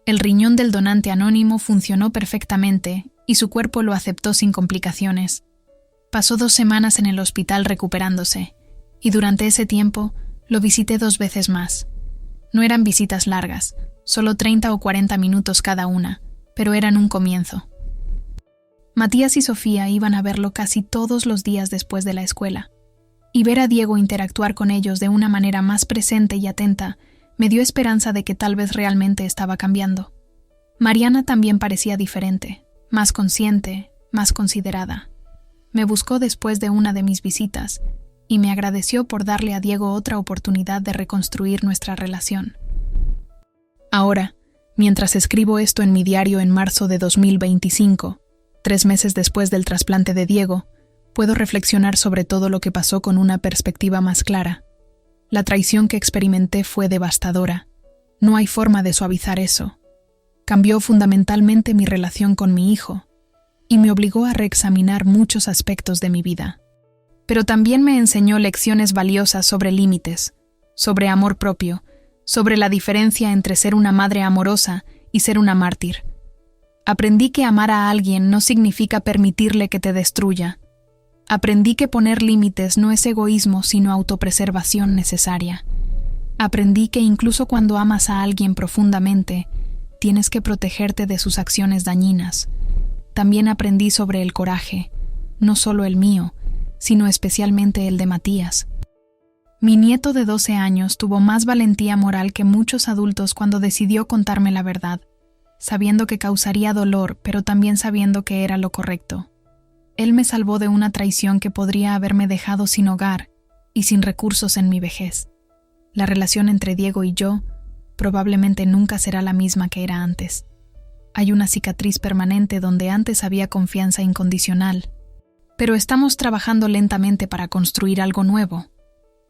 El riñón del donante anónimo funcionó perfectamente y su cuerpo lo aceptó sin complicaciones. Pasó 2 semanas en el hospital recuperándose, y durante ese tiempo lo visité 2 veces más. No eran visitas largas, solo 30 o 40 minutos cada una, pero eran un comienzo. Matías y Sofía iban a verlo casi todos los días después de la escuela, y ver a Diego interactuar con ellos de una manera más presente y atenta me dio esperanza de que tal vez realmente estaba cambiando. Mariana también parecía diferente, más consciente, más considerada. Me buscó después de una de mis visitas y me agradeció por darle a Diego otra oportunidad de reconstruir nuestra relación. Ahora, mientras escribo esto en mi diario en marzo de 2025, 3 meses después del trasplante de Diego, puedo reflexionar sobre todo lo que pasó con una perspectiva más clara. La traición que experimenté fue devastadora. No hay forma de suavizar eso. Cambió fundamentalmente mi relación con mi hijo y me obligó a reexaminar muchos aspectos de mi vida. Pero también me enseñó lecciones valiosas sobre límites, sobre amor propio, sobre la diferencia entre ser una madre amorosa y ser una mártir. Aprendí que amar a alguien no significa permitirle que te destruya. Aprendí que poner límites no es egoísmo, sino autopreservación necesaria. Aprendí que incluso cuando amas a alguien profundamente, tienes que protegerte de sus acciones dañinas. También aprendí sobre el coraje, no solo el mío, sino especialmente el de Matías. Mi nieto de 12 años tuvo más valentía moral que muchos adultos cuando decidió contarme la verdad, sabiendo que causaría dolor, pero también sabiendo que era lo correcto. Él me salvó de una traición que podría haberme dejado sin hogar y sin recursos en mi vejez. La relación entre Diego y yo probablemente nunca será la misma que era antes. Hay una cicatriz permanente donde antes había confianza incondicional, pero estamos trabajando lentamente para construir algo nuevo,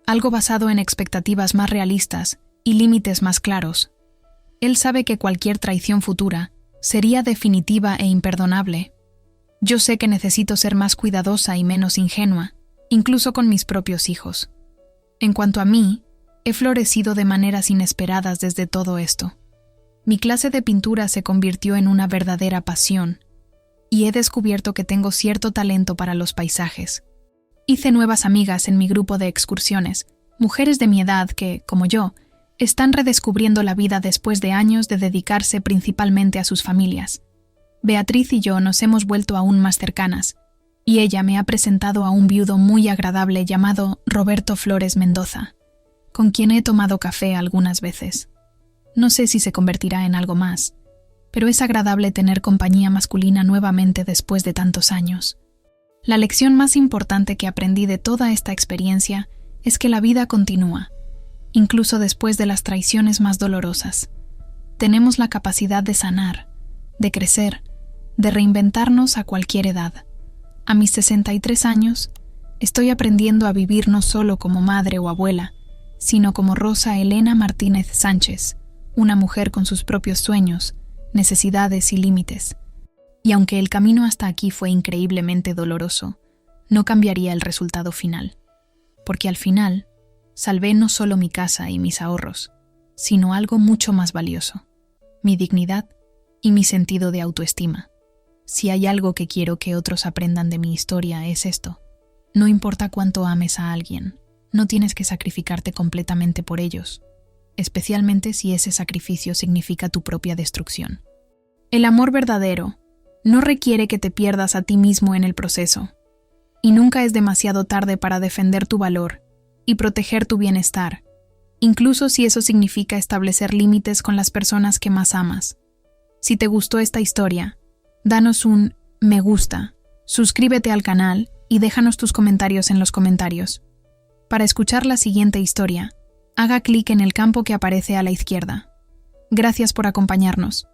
algo basado en expectativas más realistas y límites más claros. Él sabe que cualquier traición futura sería definitiva e imperdonable. Yo sé que necesito ser más cuidadosa y menos ingenua, incluso con mis propios hijos. En cuanto a mí, he florecido de maneras inesperadas desde todo esto. Mi clase de pintura se convirtió en una verdadera pasión, y he descubierto que tengo cierto talento para los paisajes. Hice nuevas amigas en mi grupo de excursiones, mujeres de mi edad que, como yo, están redescubriendo la vida después de años de dedicarse principalmente a sus familias. Beatriz y yo nos hemos vuelto aún más cercanas, y ella me ha presentado a un viudo muy agradable llamado Roberto Flores Mendoza. con quien he tomado café algunas veces. No sé si se convertirá en algo más, pero es agradable tener compañía masculina nuevamente después de tantos años. La lección más importante que aprendí de toda esta experiencia es que la vida continúa, incluso después de las traiciones más dolorosas. Tenemos la capacidad de sanar, de crecer, de reinventarnos a cualquier edad. A mis 63 años, estoy aprendiendo a vivir no solo como madre o abuela, sino como Rosa Elena Martínez Sánchez, una mujer con sus propios sueños, necesidades y límites. Y aunque el camino hasta aquí fue increíblemente doloroso, no cambiaría el resultado final. Porque al final, salvé no solo mi casa y mis ahorros, sino algo mucho más valioso: mi dignidad y mi sentido de autoestima. Si hay algo que quiero que otros aprendan de mi historia es esto: no importa cuánto ames a alguien, no tienes que sacrificarte completamente por ellos, especialmente si ese sacrificio significa tu propia destrucción. El amor verdadero no requiere que te pierdas a ti mismo en el proceso, y nunca es demasiado tarde para defender tu valor y proteger tu bienestar, incluso si eso significa establecer límites con las personas que más amas. Si te gustó esta historia, danos un me gusta, suscríbete al canal y déjanos tus comentarios en los comentarios. Para escuchar la siguiente historia, haga clic en el campo que aparece a la izquierda. Gracias por acompañarnos.